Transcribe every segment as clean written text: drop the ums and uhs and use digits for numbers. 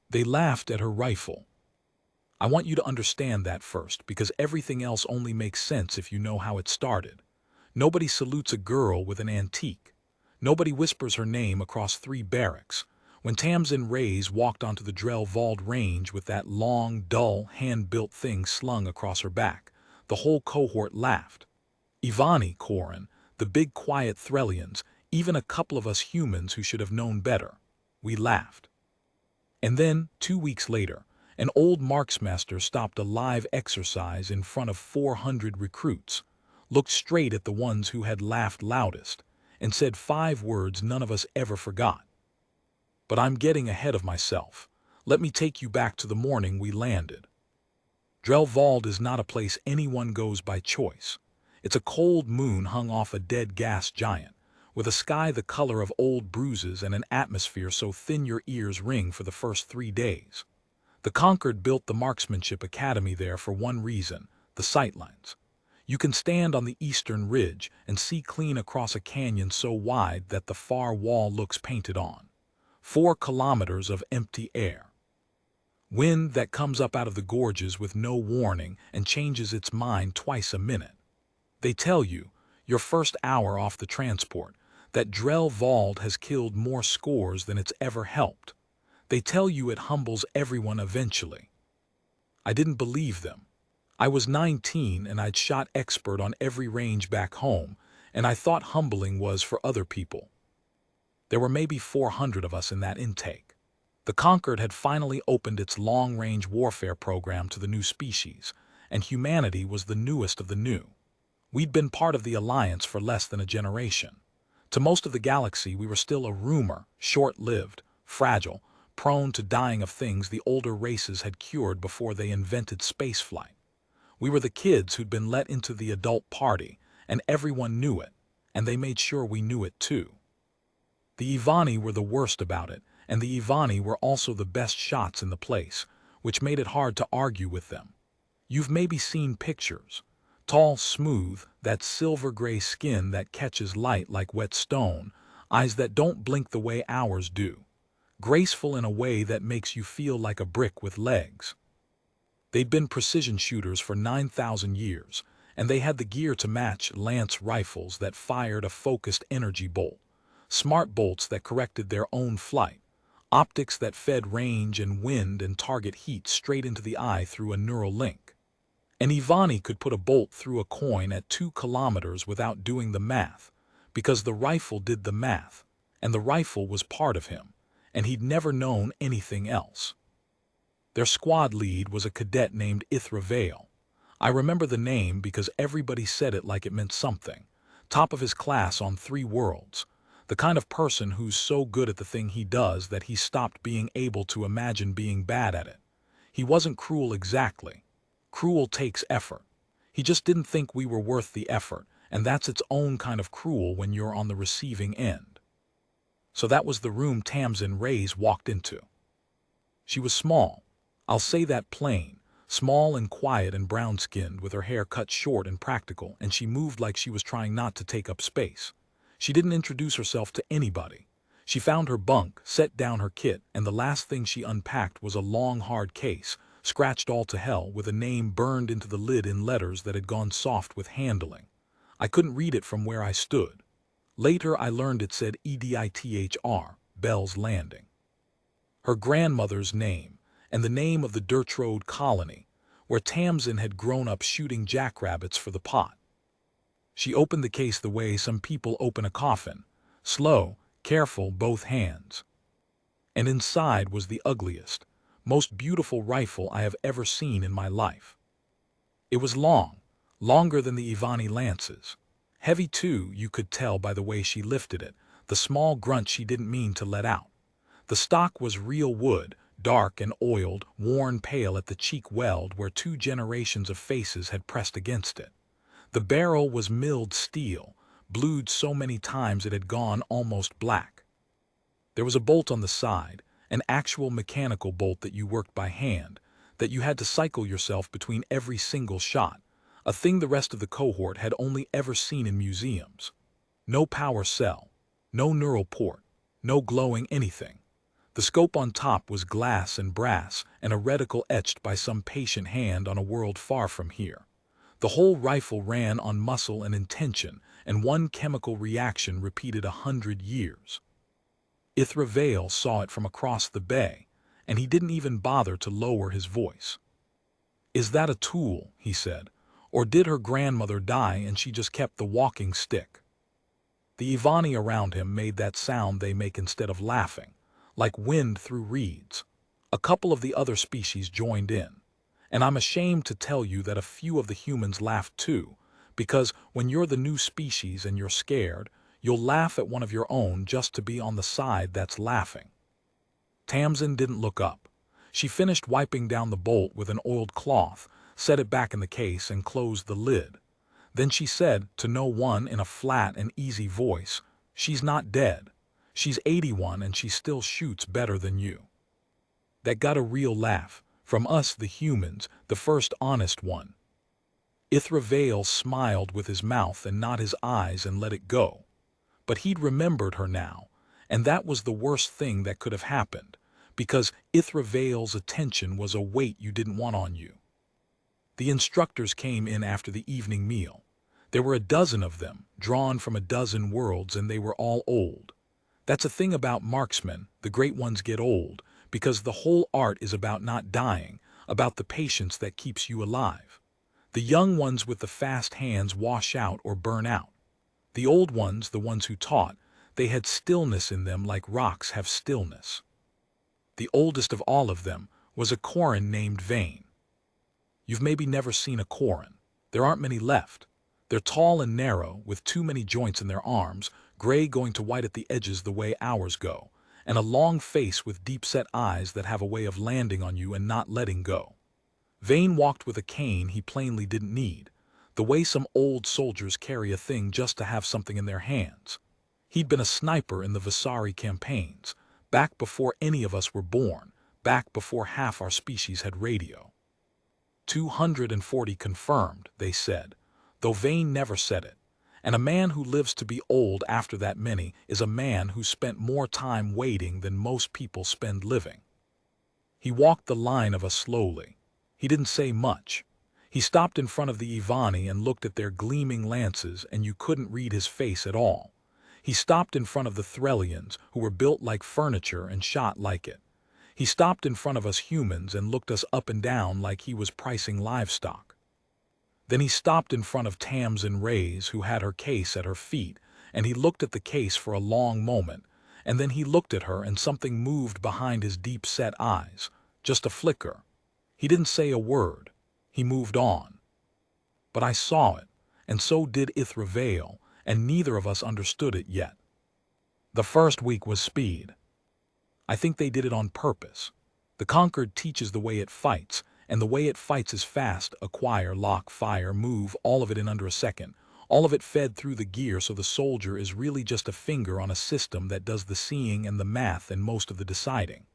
They laughed at her rifle. I want you to understand that first, because everything else only makes sense if you know how it started. Nobody salutes a girl with an antique. Nobody whispers her name across 3 barracks. When Tamsin Rays walked onto the Drell-Vald range with that long, dull, hand-built thing slung across her back, the whole cohort laughed. Ivani, Corin, the big quiet Threllians, even a couple of us humans who should have known better. We laughed. And then, 2 weeks later, an old marksmaster stopped a live exercise in front of 400 recruits, looked straight at the ones who had laughed loudest, and said 5 words none of us ever forgot. But I'm getting ahead of myself. Let me take you back to the morning we landed. Drell-Vald is not a place anyone goes by choice. It's a cold moon hung off a dead gas giant, with a sky the color of old bruises and an atmosphere so thin your ears ring for the first 3 days. The Concord built the Marksmanship Academy there for one reason: the sightlines. You can stand on the eastern ridge and see clean across a canyon so wide that the far wall looks painted on. 4 kilometers of empty air. Wind that comes up out of the gorges with no warning and changes its mind twice a minute. They tell you, your first hour off the transport, that Drell-Vald has killed more scores than it's ever helped. They tell you it humbles everyone eventually. I didn't believe them. I was 19 and I'd shot expert on every range back home, and I thought humbling was for other people. There were maybe 400 of us in that intake. The Concord had finally opened its long-range warfare program to the new species, and humanity was the newest of the new. We'd been part of the Alliance for less than a generation. To most of the galaxy, we were still a rumor, short-lived, fragile, prone to dying of things the older races had cured before they invented spaceflight. We were the kids who'd been let into the adult party, and everyone knew it, and they made sure we knew it too. The Ivani were the worst about it, and the Ivani were also the best shots in the place, which made it hard to argue with them. You've maybe seen pictures. Tall, smooth, that silver-gray skin that catches light like wet stone, eyes that don't blink the way ours do. Graceful in a way that makes you feel like a brick with legs. They'd been precision shooters for 9,000 years, and they had the gear to match lance rifles that fired a focused energy bolt, smart bolts that corrected their own flight, optics that fed range and wind and target heat straight into the eye through a neural link. And Ivani could put a bolt through a coin at 2 kilometers without doing the math, because the rifle did the math, and the rifle was part of him, and he'd never known anything else. Their squad lead was a cadet named Ithra Vale. I remember the name because everybody said it like it meant something. Top of his class on 3 worlds. The kind of person who's so good at the thing he does that he stopped being able to imagine being bad at it. He wasn't cruel exactly. Cruel takes effort. He just didn't think we were worth the effort, and that's its own kind of cruel when you're on the receiving end. So that was the room Tamsin Rays walked into. She was small. I'll say that plain. Small and quiet and brown-skinned, with her hair cut short and practical, and she moved like she was trying not to take up space. She didn't introduce herself to anybody. She found her bunk, set down her kit, and the last thing she unpacked was a long, hard case, scratched all to hell, with a name burned into the lid in letters that had gone soft with handling. I couldn't read it from where I stood. Later I learned it said EDITHR, Bell's Landing. Her grandmother's name, and the name of the dirt road colony, where Tamsin had grown up shooting jackrabbits for the pot. She opened the case the way some people open a coffin, slow, careful, both hands. And inside was the ugliest, most beautiful rifle I have ever seen in my life. It was long, longer than the Ivani lances. Heavy too, you could tell by the way she lifted it, the small grunt she didn't mean to let out. The stock was real wood, dark and oiled, worn pale at the cheek weld where 2 generations of faces had pressed against it. The barrel was milled steel, blued so many times it had gone almost black. There was a bolt on the side, an actual mechanical bolt that you worked by hand, that you had to cycle yourself between every single shot, a thing the rest of the cohort had only ever seen in museums. No power cell, no neural port, no glowing anything. The The scope on top was glass and brass, and a reticle etched by some patient hand on a world far from here. The whole rifle ran on muscle and intention, and one chemical reaction repeated 100 years. Ithra Vale saw it from across the bay, and he didn't even bother to lower his voice. "Is that a tool?" he said. "Or did her grandmother die and she just kept the walking stick?" The Ivani around him made that sound they make instead of laughing, like wind through reeds. A couple of the other species joined in. And I'm ashamed to tell you that a few of the humans laughed too, because when you're the new species and you're scared, you'll laugh at one of your own just to be on the side that's laughing. Tamsin didn't look up. She finished wiping down the bolt with an oiled cloth, set it back in the case, and closed the lid. Then she said to no one in a flat and easy voice, "She's not dead. She's 81 and she still shoots better than you." That got a real laugh, from us the humans, the first honest one. Ithra Vale smiled with his mouth and not his eyes and let it go. But he'd remembered her now, and that was the worst thing that could have happened, because Ithra Vale's attention was a weight you didn't want on you. The instructors came in after the evening meal. There were a dozen of them, drawn from a dozen worlds, and they were all old. That's a thing about marksmen, the great ones get old, because the whole art is about not dying, about the patience that keeps you alive. The young ones with the fast hands wash out or burn out. The old ones, the ones who taught, they had stillness in them like rocks have stillness. The oldest of all of them was a Koran named Vane. You've maybe never seen a Koran. There aren't many left. They're tall and narrow, with too many joints in their arms, gray going to white at the edges the way ours go, and a long face with deep-set eyes that have a way of landing on you and not letting go. Vane walked with a cane he plainly didn't need, the way some old soldiers carry a thing just to have something in their hands. He'd been a sniper in the Vasari campaigns, back before any of us were born, back before half our species had radio. 240 confirmed, they said, though Vane never said it. And a man who lives to be old after that many is a man who spent more time waiting than most people spend living. He walked the line of us slowly. He didn't say much. He stopped in front of the Ivani and looked at their gleaming lances, and you couldn't read his face at all. He stopped in front of the Threllians, who were built like furniture and shot like it. He stopped in front of us humans and looked us up and down like he was pricing livestock. Then he stopped in front of Tamsin Rays, who had her case at her feet, and he looked at the case for a long moment, and then he looked at her and something moved behind his deep-set eyes, just a flicker. He didn't say a word. He moved on. But I saw it, and so did Ithra Vale, and neither of us understood it yet. The first week was speed. I think they did it on purpose. The Conquered teaches the way it fights, and the way it fights is fast, acquire, lock, fire, move, all of it in under a second. All of it fed through the gear, so the soldier is really just a finger on a system that does the seeing and the math and most of the deciding.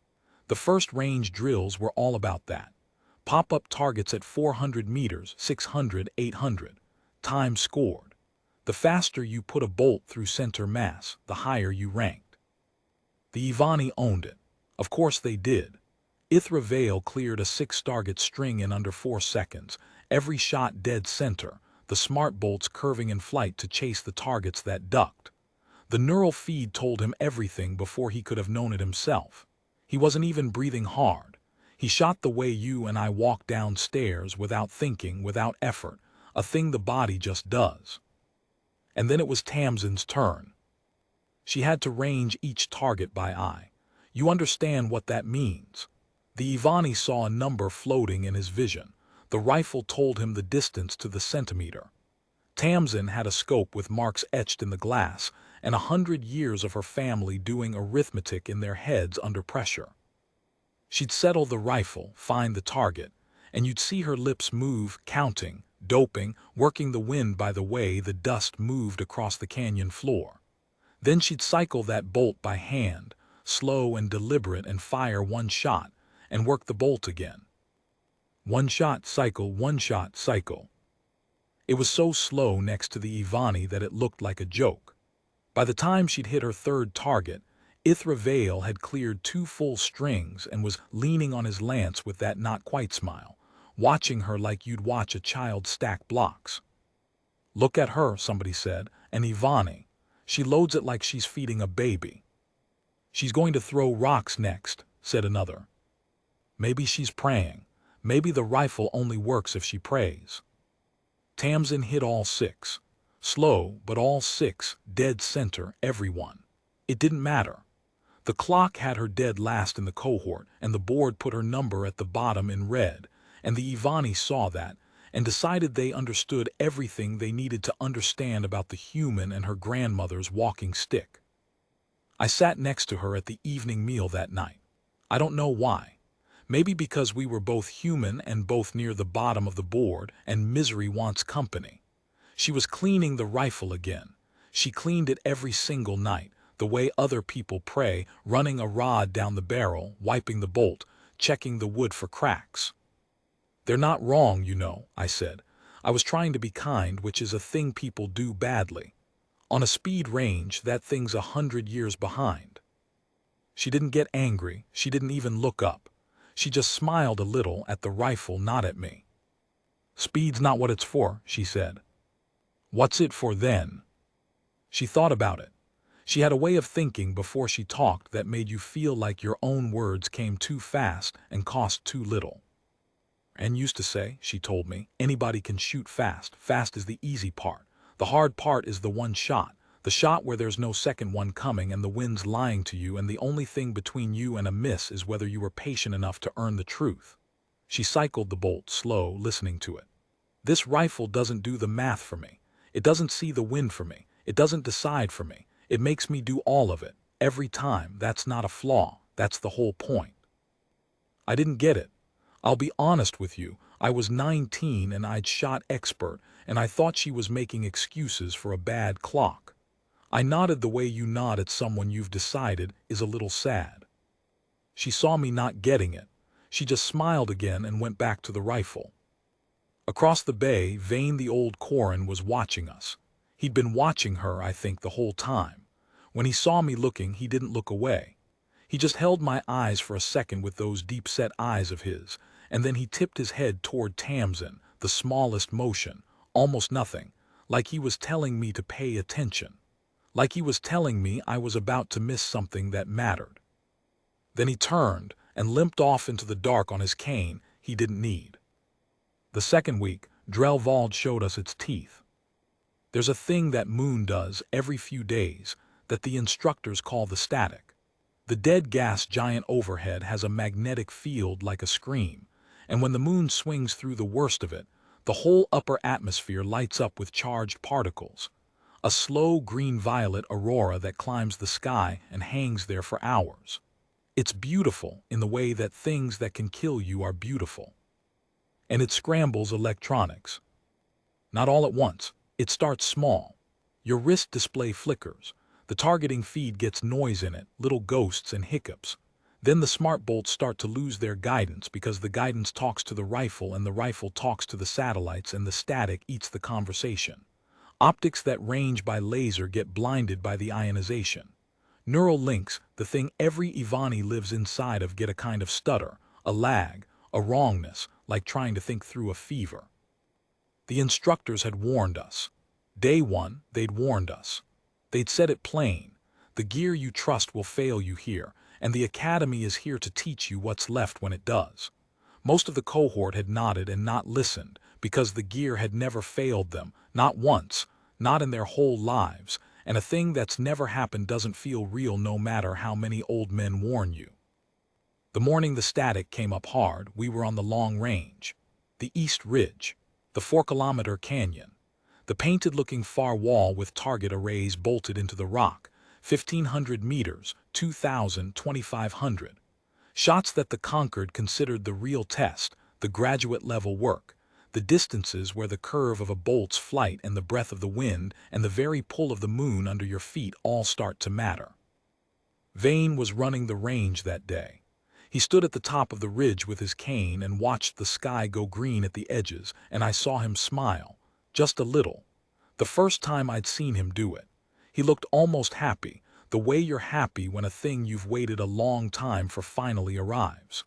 The first range drills were all about that. Pop-up targets at 400 meters, 600, 800. Time scored. The faster you put a bolt through center mass, the higher you ranked. The Ivani owned it. Of course they did. Ithra Vale cleared a 6-target string in under 4 seconds, every shot dead center, the smart bolts curving in flight to chase the targets that ducked. The neural feed told him everything before he could have known it himself. He wasn't even breathing hard. He shot the way you and I walk downstairs, without thinking, without effort, a thing the body just does. And then it was Tamsin's turn. She had to range each target by eye. You understand what that means. The Ivani saw a number floating in his vision. The rifle told him the distance to the centimeter. Tamsin had a scope with marks etched in the glass, and 100 years of her family doing arithmetic in their heads under pressure. She'd settle the rifle, find the target, and you'd see her lips move, counting, doping, working the wind by the way the dust moved across the canyon floor. Then she'd cycle that bolt by hand, slow and deliberate, and fire one shot, and work the bolt again. One shot, cycle, one shot, cycle. It was so slow next to the Ivani that it looked like a joke. By the time she'd hit her third target, Ithra Vale had cleared 2 full strings and was leaning on his lance with that not-quite smile, watching her like you'd watch a child stack blocks. "Look at her," somebody said, "and Ivani. She loads it like she's feeding a baby." "She's going to throw rocks next," said another. "Maybe she's praying. Maybe the rifle only works if she prays." Tamsin hit all 6. Slow, but all 6, dead center, everyone. It didn't matter. The clock had her dead last in the cohort, and the board put her number at the bottom in red, and the Ivani saw that, and decided they understood everything they needed to understand about the human and her grandmother's walking stick. I sat next to her at the evening meal that night. I don't know why. Maybe because we were both human and both near the bottom of the board, and misery wants company. She was cleaning the rifle again. She cleaned it every single night, the way other people pray, running a rod down the barrel, wiping the bolt, checking the wood for cracks. "They're not wrong, you know," I said. I was trying to be kind, which is a thing people do badly. On a speed range, that thing's 100 years behind. She didn't get angry. She didn't even look up. She just smiled a little at the rifle, not at me. "Speed's not what it's for," she said. "What's it for then?" She thought about it. She had a way of thinking before she talked that made you feel like your own words came too fast and cost too little. "And used to say," she told me, "anybody can shoot fast. Fast is the easy part. The hard part is the one shot. The shot where there's no second one coming and the wind's lying to you and the only thing between you and a miss is whether you were patient enough to earn the truth." She cycled the bolt, slow, listening to it. "This rifle doesn't do the math for me. It doesn't see the wind for me. It doesn't decide for me. It makes me do all of it, every time. That's not a flaw. That's the whole point." I didn't get it. I'll be honest with you, I was 19 and I'd shot expert, and I thought she was making excuses for a bad clock. I nodded the way you nod at someone you've decided is a little sad. She saw me not getting it. She just smiled again and went back to the rifle. Across the bay, Vane the old Corin was watching us. He'd been watching her, I think, the whole time. When he saw me looking, he didn't look away. He just held my eyes for a second with those deep-set eyes of his, and then he tipped his head toward Tamsin, the smallest motion, almost nothing, like he was telling me to pay attention. Like he was telling me I was about to miss something that mattered. Then he turned and limped off into the dark on his cane he didn't need. The second week, Drelvald showed us its teeth. There's a thing that moon does every few days that the instructors call the static. The dead gas giant overhead has a magnetic field like a scream, and when the moon swings through the worst of it, the whole upper atmosphere lights up with charged particles. A slow green-violet aurora that climbs the sky and hangs there for hours. It's beautiful in the way that things that can kill you are beautiful. And it scrambles electronics. Not all at once. It starts small. Your wrist display flickers. The targeting feed gets noise in it, little ghosts and hiccups. Then the smart bolts start to lose their guidance because the guidance talks to the rifle and the rifle talks to the satellites and the static eats the conversation. Optics that range by laser get blinded by the ionization. Neural links, the thing every Ivani lives inside of, get a kind of stutter, a lag, a wrongness, like trying to think through a fever. The instructors had warned us. Day one, they'd warned us. They'd said it plain. The gear you trust will fail you here, and the academy is here to teach you what's left when it does. Most of the cohort had nodded and not listened, because the gear had never failed them, not once, not in their whole lives, and a thing that's never happened doesn't feel real no matter how many old men warn you. The morning the static came up hard, we were on the long range. The East Ridge. The 4-kilometer canyon. The painted-looking far wall with target arrays bolted into the rock. 1,500 meters, 2,000, 2,500. Shots that the conquered considered the real test, the graduate-level work. The distances where the curve of a bolt's flight and the breath of the wind and the very pull of the moon under your feet all start to matter. Vane was running the range that day. He stood at the top of the ridge with his cane and watched the sky go green at the edges, and I saw him smile, just a little. The first time I'd seen him do it. He looked almost happy, the way you're happy when a thing you've waited a long time for finally arrives.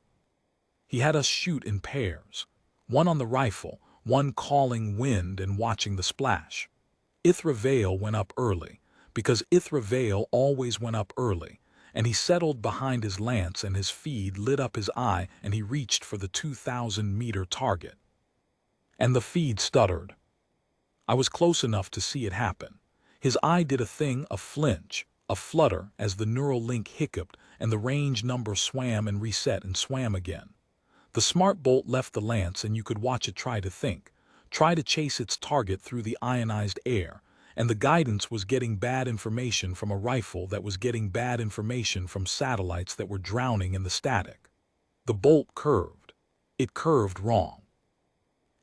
He had us shoot in pairs, one on the rifle, one calling wind and watching the splash. Ithra Vale went up early, because Ithra Vale always went up early, and he settled behind his lance and his feed lit up his eye and he reached for the 2,000-meter target. And the feed stuttered. I was close enough to see it happen. His eye did a thing, a flinch, a flutter as the neural link hiccuped and the range number swam and reset and swam again. The smart bolt left the lance and you could watch it try to think, try to chase its target through the ionized air, and the guidance was getting bad information from a rifle that was getting bad information from satellites that were drowning in the static. The bolt curved. It curved wrong.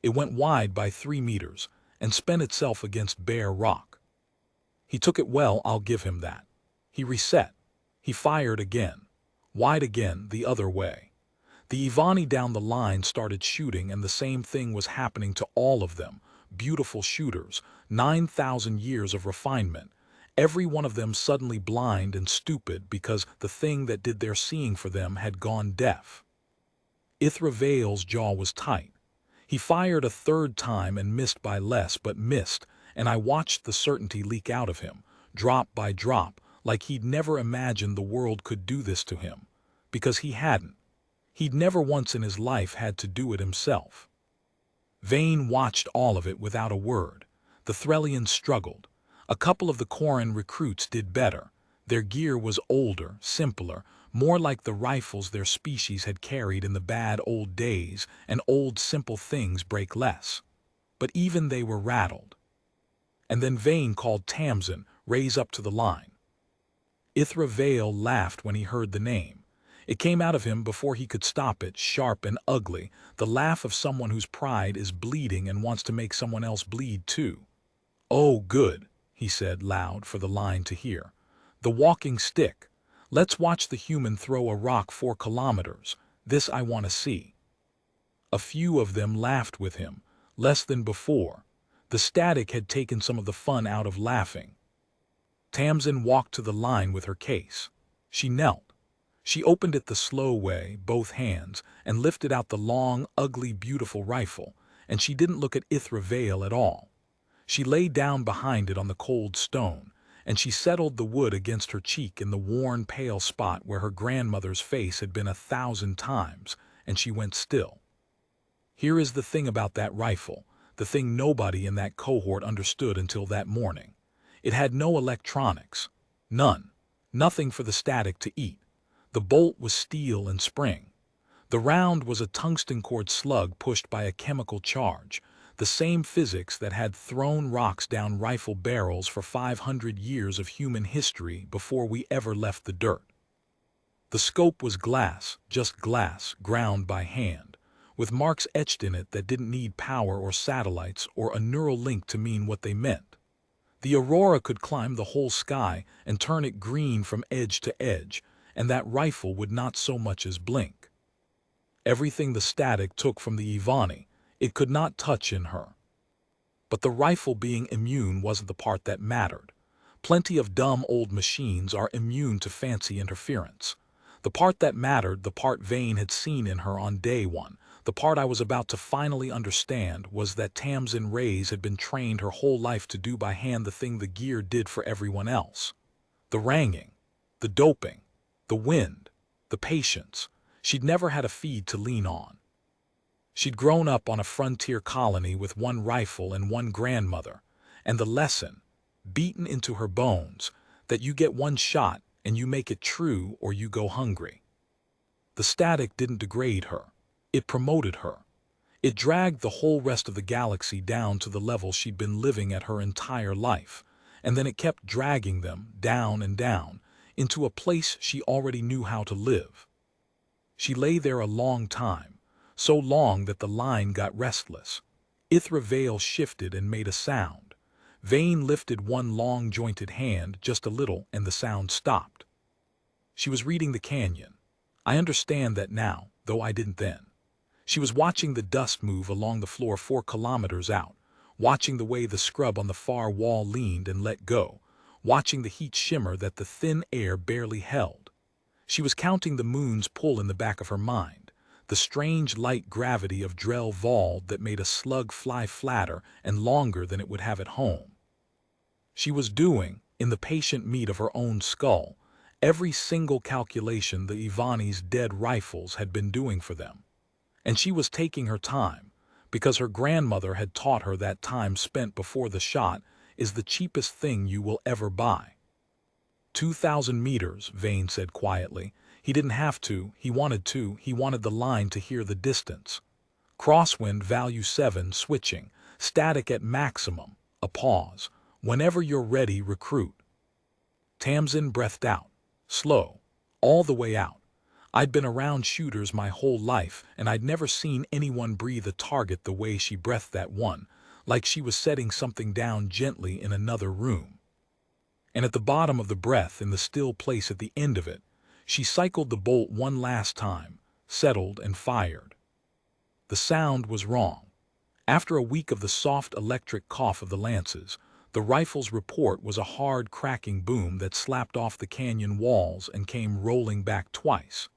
It went wide by 3 meters and spent itself against bare rock. He took it well, I'll give him that. He reset. He fired again. Wide again, the other way. The Ivani down the line started shooting and the same thing was happening to all of them. Beautiful shooters, 9,000 years of refinement, every one of them suddenly blind and stupid because the thing that did their seeing for them had gone deaf. Ithra Vale's jaw was tight. He fired a third time and missed by less, but missed, and I watched the certainty leak out of him, drop by drop, like he'd never imagined the world could do this to him, because he hadn't. He'd never once in his life had to do it himself. Vane watched all of it without a word. The Threllians struggled. A couple of the Quarren recruits did better. Their gear was older, simpler, more like the rifles their species had carried in the bad old days, and old simple things break less. But even they were rattled. And then Vane called Tamsin, raise up to the line. Ithra Vale laughed when he heard the name. It came out of him before he could stop it, sharp and ugly, the laugh of someone whose pride is bleeding and wants to make someone else bleed too. Oh, good, he said loud for the line to hear. The walking stick. Let's watch the human throw a rock 4 kilometers. This I want to see. A few of them laughed with him, less than before. The static had taken some of the fun out of laughing. Tamsin walked to the line with her case. She knelt. She opened it the slow way, both hands, and lifted out the long, ugly, beautiful rifle, and she didn't look at Ithra Vale at all. She lay down behind it on the cold stone, and she settled the wood against her cheek in the worn, pale spot where her grandmother's face had been 1,000 times, and she went still. Here is the thing about that rifle, the thing nobody in that cohort understood until that morning. It had no electronics. None. Nothing for the static to eat. The bolt was steel and spring. The round was a tungsten-cord slug pushed by a chemical charge, the same physics that had thrown rocks down rifle barrels for 500 years of human history before we ever left the dirt. The scope was glass, just glass, ground by hand, with marks etched in it that didn't need power or satellites or a neural link to mean what they meant. The aurora could climb the whole sky and turn it green from edge to edge, and that rifle would not so much as blink. Everything the static took from the Ivani, it could not touch in her. But the rifle being immune wasn't the part that mattered. Plenty of dumb old machines are immune to fancy interference. The part that mattered, the part Vane had seen in her on day one, the part I was about to finally understand, was that Tamsin Reyes had been trained her whole life to do by hand the thing the gear did for everyone else. The ranging, the doping, the wind, the patience. She'd never had a feed to lean on. She'd grown up on a frontier colony with one rifle and one grandmother, and the lesson, beaten into her bones, that you get one shot and you make it true or you go hungry. The static didn't degrade her. It promoted her. It dragged the whole rest of the galaxy down to the level she'd been living at her entire life, and then it kept dragging them down and down, into a place she already knew how to live. She lay there a long time, so long that the line got restless. Ithra Vale shifted and made a sound. Vane lifted one long-jointed hand just a little and the sound stopped. She was reading the canyon. I understand that now, though I didn't then. She was watching the dust move along the floor 4 kilometers out, watching the way the scrub on the far wall leaned and let go, watching the heat shimmer that the thin air barely held. She was counting the moon's pull in the back of her mind, the strange light gravity of Drell Vald that made a slug fly flatter and longer than it would have at home. She was doing, in the patient meat of her own skull, every single calculation the Ivani's dead rifles had been doing for them. And she was taking her time, because her grandmother had taught her that time spent before the shot is the cheapest thing you will ever buy. 2,000 meters, Vane said quietly. He didn't have to, he wanted the line to hear the distance. Crosswind value 7 switching, static at maximum, a pause. Whenever you're ready, recruit. Tamsin breathed out, slow, all the way out. I'd been around shooters my whole life, and I'd never seen anyone breathe a target the way she breathed that one, like she was setting something down gently in another room. And at the bottom of the breath, in the still place at the end of it, she cycled the bolt one last time, settled and fired. The sound was wrong. After a week of the soft electric cough of the lances, the rifle's report was a hard cracking boom that slapped off the canyon walls and came rolling back twice.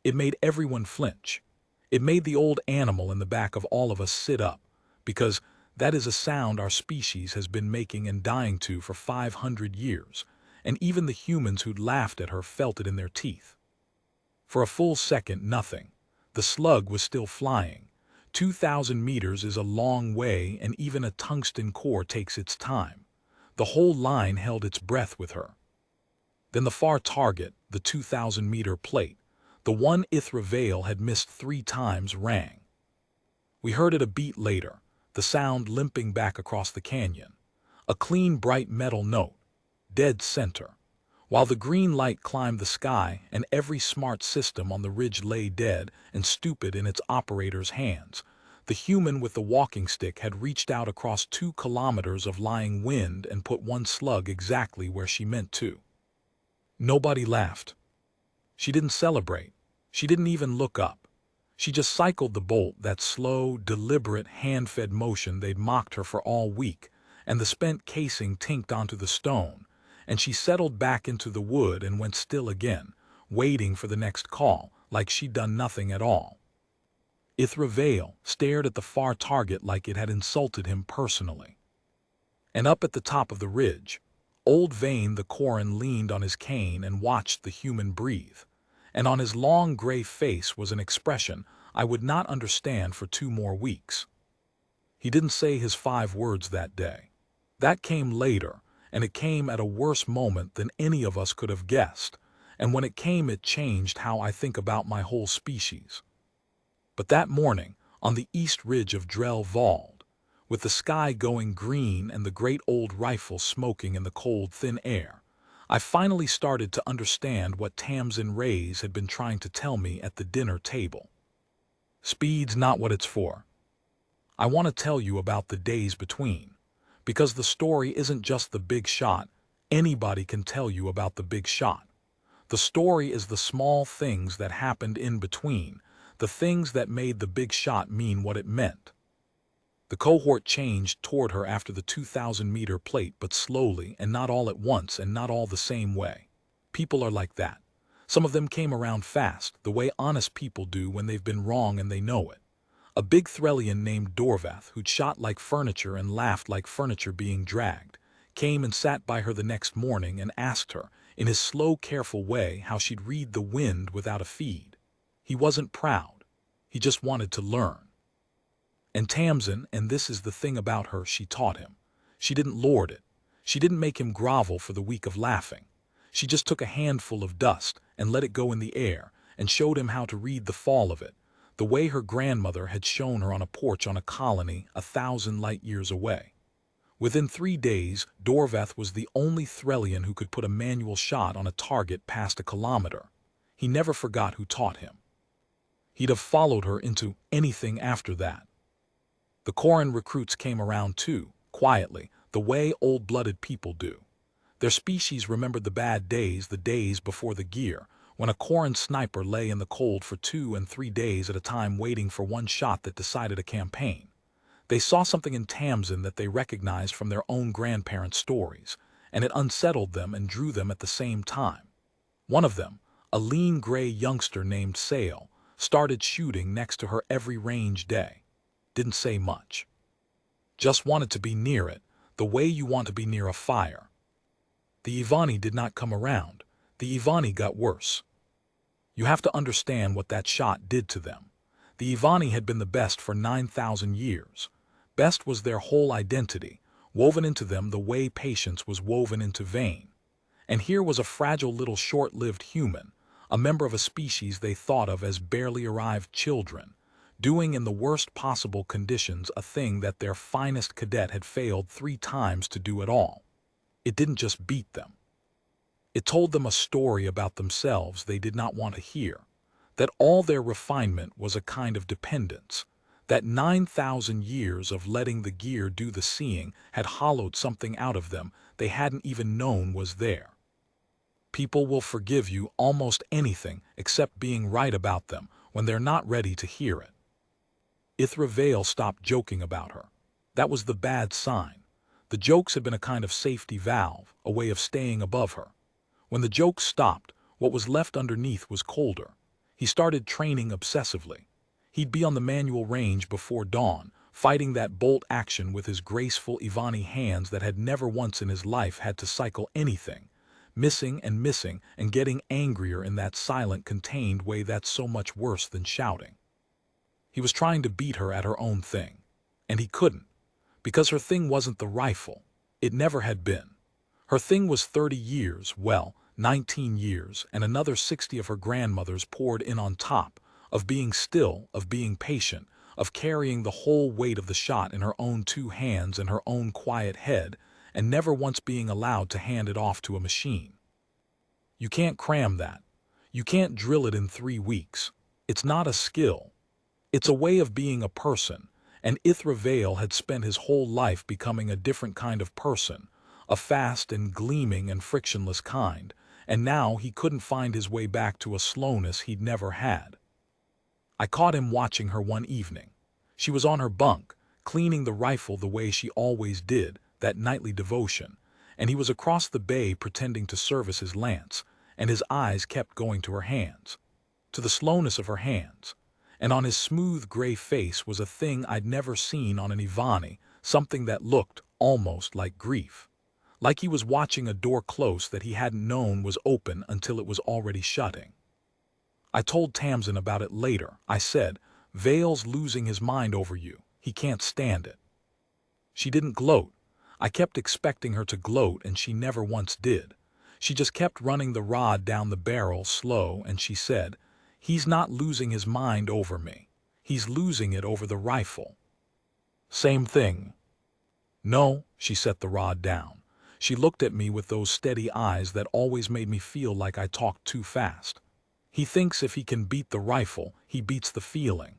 It made everyone flinch. It made the old animal in the back of all of us sit up, because that is a sound our species has been making and dying to for 500 years, and even the humans who'd laughed at her felt it in their teeth. For a full second, nothing. The slug was still flying. 2,000 meters is a long way, and even a tungsten core takes its time. The whole line held its breath with her. Then the far target, the 2,000-meter plate, the one Ithra Vale had missed 3 times, rang. We heard it a beat later, the sound limping back across the canyon. A clean, bright metal note, dead center. While the green light climbed the sky and every smart system on the ridge lay dead and stupid in its operator's hands, the human with the walking stick had reached out across 2 kilometers of lying wind and put one slug exactly where she meant to. Nobody laughed. She didn't celebrate. She didn't even look up. She just cycled the bolt, that slow, deliberate, hand-fed motion they'd mocked her for all week, and the spent casing tinked onto the stone, and she settled back into the wood and went still again, waiting for the next call, like she'd done nothing at all. Ithra Vale stared at the far target like it had insulted him personally. And up at the top of the ridge, old Vane the Corin leaned on his cane and watched the human breathe, and on his long gray face was an expression I would not understand for 2 more weeks. He didn't say his 5 words that day. That came later, and it came at a worse moment than any of us could have guessed, and when it came it changed how I think about my whole species. But that morning, on the east ridge of Drell Vald, with the sky going green and the great old rifle smoking in the cold, thin air, I finally started to understand what Tamsin Rays had been trying to tell me at the dinner table. Speed's not what it's for. I want to tell you about the days between, because the story isn't just the big shot. Anybody can tell you about the big shot. The story is the small things that happened in between, the things that made the big shot mean what it meant. The cohort changed toward her after the 2,000-meter plate, but slowly and not all at once and not all the same way. People are like that. Some of them came around fast, the way honest people do when they've been wrong and they know it. A big Threllian named Dorvath, who'd shot like furniture and laughed like furniture being dragged, came and sat by her the next morning and asked her, in his slow, careful way, how she'd read the wind without a feed. He wasn't proud. He just wanted to learn. And Tamsin, and this is the thing about her, she taught him. She didn't lord it. She didn't make him grovel for the week of laughing. She just took a handful of dust and let it go in the air and showed him how to read the fall of it, the way her grandmother had shown her on a porch on a colony 1,000 light years away. Within 3 days, Dorvath was the only Threllian who could put a manual shot on a target past a kilometer. He never forgot who taught him. He'd have followed her into anything after that. The Corin recruits came around too, quietly, the way old-blooded people do. Their species remembered the bad days, the days before the gear, when a Corin sniper lay in the cold for 2 and 3 days at a time waiting for one shot that decided a campaign. They saw something in Tamsin that they recognized from their own grandparents' stories, and it unsettled them and drew them at the same time. One of them, a lean gray youngster named Sale, started shooting next to her every range day. Didn't say much. Just wanted to be near it, the way you want to be near a fire. The Ivani did not come around. The Ivani got worse. You have to understand what that shot did to them. The Ivani had been the best for 9,000 years. Best was their whole identity, woven into them the way patience was woven into Vane. And here was a fragile little short-lived human, a member of a species they thought of as barely arrived children, doing in the worst possible conditions a thing that their finest cadet had failed 3 times to do at all. It didn't just beat them. It told them a story about themselves they did not want to hear, that all their refinement was a kind of dependence, that 9,000 years of letting the gear do the seeing had hollowed something out of them they hadn't even known was there. People will forgive you almost anything except being right about them when they're not ready to hear it. Ithra Vale stopped joking about her. That was the bad sign. The jokes had been a kind of safety valve, a way of staying above her. When the jokes stopped, what was left underneath was colder. He started training obsessively. He'd be on the manual range before dawn, fighting that bolt action with his graceful Ivani hands that had never once in his life had to cycle anything, missing and getting angrier in that silent, contained way that's so much worse than shouting. He was trying to beat her at her own thing, and he couldn't, because her thing wasn't the rifle. It never had been. Her thing was 30 years, well, 19 years, and another 60 of her grandmother's poured in on top, of being still, of being patient, of carrying the whole weight of the shot in her own 2 hands and her own quiet head, and never once being allowed to hand it off to a machine. You can't cram that. You can't drill it in 3 weeks. It's not a skill. It's a way of being a person, and Ithra Vale had spent his whole life becoming a different kind of person, a fast and gleaming and frictionless kind, and now he couldn't find his way back to a slowness he'd never had. I caught him watching her one evening. She was on her bunk, cleaning the rifle the way she always did, that nightly devotion, and he was across the bay pretending to service his lance, and his eyes kept going to her hands, to the slowness of her hands, and on his smooth gray face was a thing I'd never seen on an Ivani, something that looked almost like grief. Like he was watching a door close that he hadn't known was open until it was already shutting. I told Tamsin about it later. I said, "Vale's losing his mind over you. He can't stand it." She didn't gloat. I kept expecting her to gloat, and she never once did. She just kept running the rod down the barrel slow, and she said, "He's not losing his mind over me. He's losing it over the rifle." Same thing. No, she set the rod down. She looked at me with those steady eyes that always made me feel like I talked too fast. He thinks if he can beat the rifle, he beats the feeling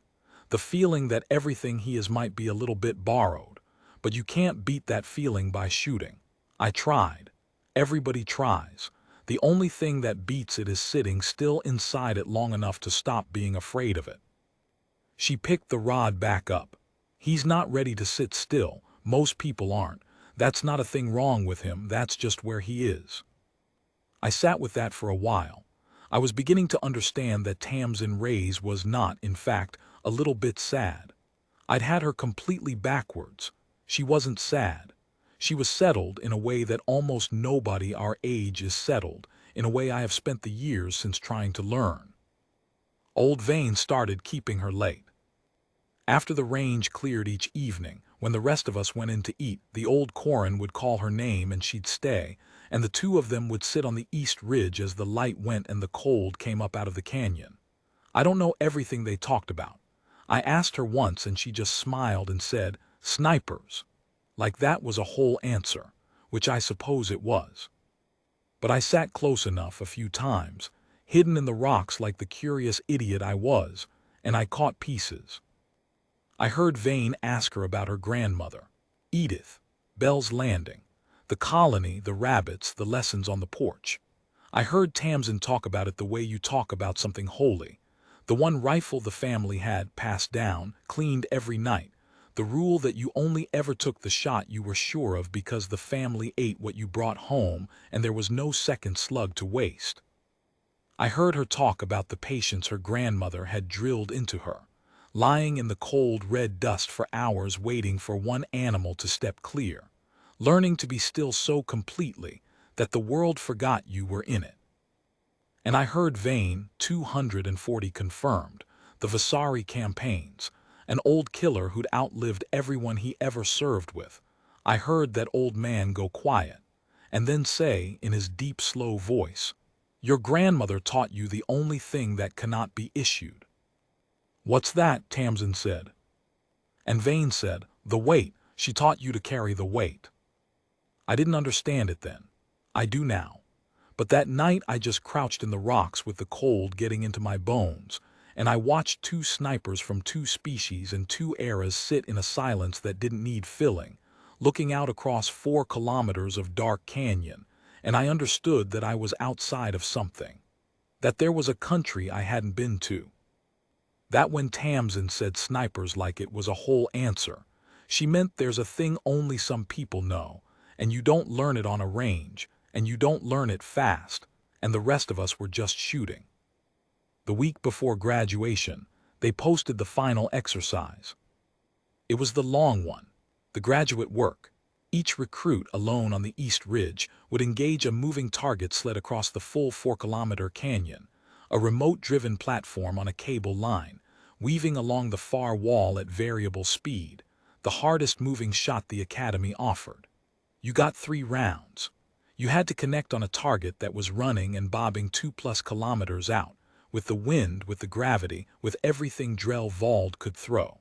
that everything he is might be a little bit borrowed. But you can't beat that feeling by shooting. I tried. Everybody tries. The only thing that beats it is sitting still inside it long enough to stop being afraid of it. She picked the rod back up. He's not ready to sit still. Most people aren't. That's not a thing wrong with him, that's just where he is. I sat with that for a while. I was beginning to understand that Tamsin Rays was not, in fact, a little bit sad. I'd had her completely backwards. She wasn't sad. She was settled in a way that almost nobody our age is settled, in a way I have spent the years since trying to learn. Old Vane started keeping her late. After the range cleared each evening, when the rest of us went in to eat, the old Corin would call her name and she'd stay, and the 2 of them would sit on the east ridge as the light went and the cold came up out of the canyon. I don't know everything they talked about. I asked her once and she just smiled and said, "Snipers." Like that was a whole answer, which I suppose it was. But I sat close enough a few times, hidden in the rocks like the curious idiot I was, and I caught pieces. I heard Vane ask her about her grandmother, Edith, Bell's Landing, the colony, the rabbits, the lessons on the porch. I heard Tamsin talk about it the way you talk about something holy, the one rifle the family had passed down, cleaned every night, The rule that you only ever took the shot you were sure of because the family ate what you brought home and there was no second slug to waste. I heard her talk about the patience her grandmother had drilled into her, lying in the cold red dust for hours waiting for one animal to step clear, learning to be still so completely that the world forgot you were in it. And I heard Vane 240 confirmed, the Vasari campaigns, an old killer who'd outlived everyone he ever served with. I heard that old man go quiet, and then say in his deep, slow voice, "Your grandmother taught you the only thing that cannot be issued." "What's that?" Tamsin said. And Vane said, "The weight. She taught you to carry the weight." I didn't understand it then. I do now. But that night I just crouched in the rocks with the cold getting into my bones, and I watched two snipers from two species and two eras sit in a silence that didn't need filling, looking out across 4 kilometers of dark canyon, and I understood that I was outside of something. That there was a country I hadn't been to. That when Tamsin said snipers like it was a whole answer, she meant there's a thing only some people know, and you don't learn it on a range, and you don't learn it fast, and the rest of us were just shooting. The week before graduation, they posted the final exercise. It was the long one, the graduate work. Each recruit alone on the East Ridge would engage a moving target sled across the full 4-kilometer canyon, a remote-driven platform on a cable line, weaving along the far wall at variable speed, the hardest moving shot the Academy offered. You got 3 rounds. You had to connect on a target that was running and bobbing 2+ kilometers out, with the wind, with the gravity, with everything Drell Vald could throw.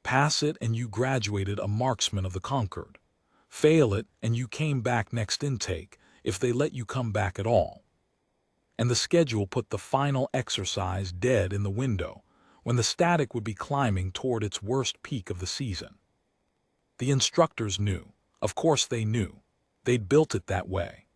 Pass it and you graduated a marksman of the Concord. Fail it and you came back next intake, if they let you come back at all. And the schedule put the final exercise dead in the window, when the static would be climbing toward its worst peak of the season. The instructors knew. Of course they knew. They'd built it that way.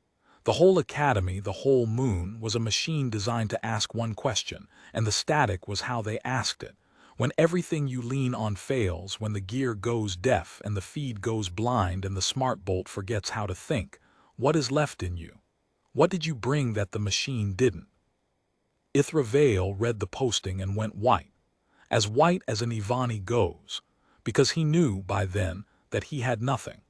The whole academy, the whole moon, was a machine designed to ask one question, and the static was how they asked it. When everything you lean on fails, when the gear goes deaf and the feed goes blind and the smart bolt forgets how to think, what is left in you? What did you bring that the machine didn't? Ithra Vale read the posting and went white as an Ivani goes, because he knew by then that he had nothing.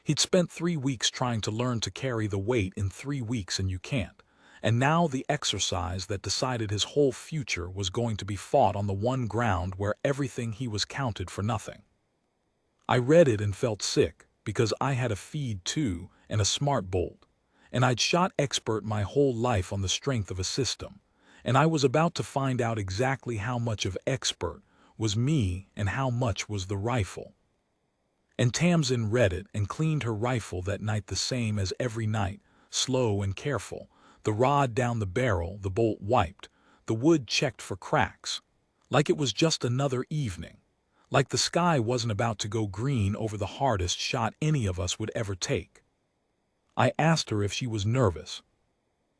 He'd spent 3 weeks trying to learn to carry the weight in 3 weeks and you can't. And now the exercise that decided his whole future was going to be fought on the one ground where everything he was counted for nothing. I read it and felt sick, because I had a feed too and a smart bolt, and I'd shot expert my whole life on the strength of a system, and I was about to find out exactly how much of expert was me and how much was the rifle. And Tamsin read it and cleaned her rifle that night the same as every night, slow and careful, the rod down the barrel, the bolt wiped, the wood checked for cracks, like it was just another evening, like the sky wasn't about to go green over the hardest shot any of us would ever take. I asked her if she was nervous.